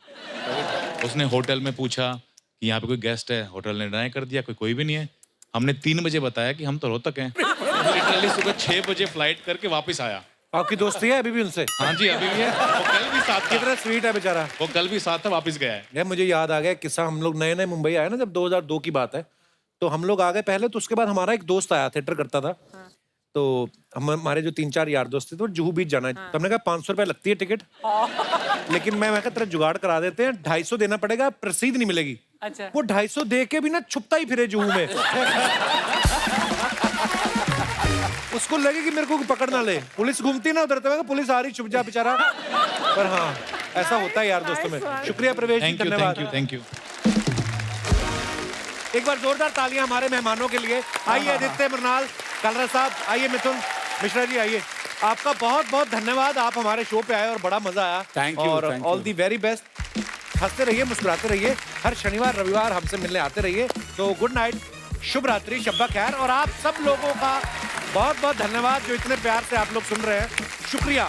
उसने होटल में पूछा कि यहाँ पे कोई गेस्ट है, होटल ने डिनाई कर दिया, कोई भी नहीं है। हमने 3 बजे बताया कि हम तो रोहतक हैं। लिटरली सुबह 6 बजे फ्लाइट करके वापस आया। आपकी दोस्ती है अभी भी उनसे? हाँ जी, अभी भी है। वो कल भी साथ था। कितना स्वीट है बेचारा। वो कल भी साथ था, वापस गया है। यार मुझे याद आ गया किस्सा, हम लोग नए नए मुंबई आए ना, जब 2002 की बात है, तो हम लोग आ गए पहले। तो उसके बाद हमारा एक दोस्त आया, थिएटर करता था। तो हमारे जो 3-4 यार दोस्त थे, तो जुहू बीच जाना है। तो हमने कहा 500 रुपए लगती है टिकट, लेकिन मैं कहा तेरा जुगाड़ करा देते हैं, 250 देना पड़ेगा, रसीद नहीं मिलेगी। अच्छा। वो 250 दे के भी ना छुपता ही फिरे जुहू में। उसको लगे कि मेरे को पकड़ ना ले, पुलिस घूमती ना उधर, तो पुलिस आ रही, छुप जा बेचारा। पर हाँ, ऐसा होता है यार दोस्तों में। शुक्रिया प्रवेश जी, धन्यवाद। Thank you. एक बार जोरदार तालियां हमारे मेहमानों के लिए। आइए आदित्य मृणाल, कलरा साहब, आइए मिथुन मिश्रा जी, आइए। आपका बहुत बहुत धन्यवाद, आप हमारे शो पे आए और बड़ा मजा आया। Thank you, और thank all you. The very best. हंसते रहिए, मुस्कुराते रहिए, हर शनिवार रविवार हमसे मिलने आते रहिए। तो गुड नाइट, शुभ रात्रि, शब्बा खैर। और आप सब लोगों का बहुत बहुत धन्यवाद जो इतने प्यार से आप लोग सुन रहे हैं, शुक्रिया।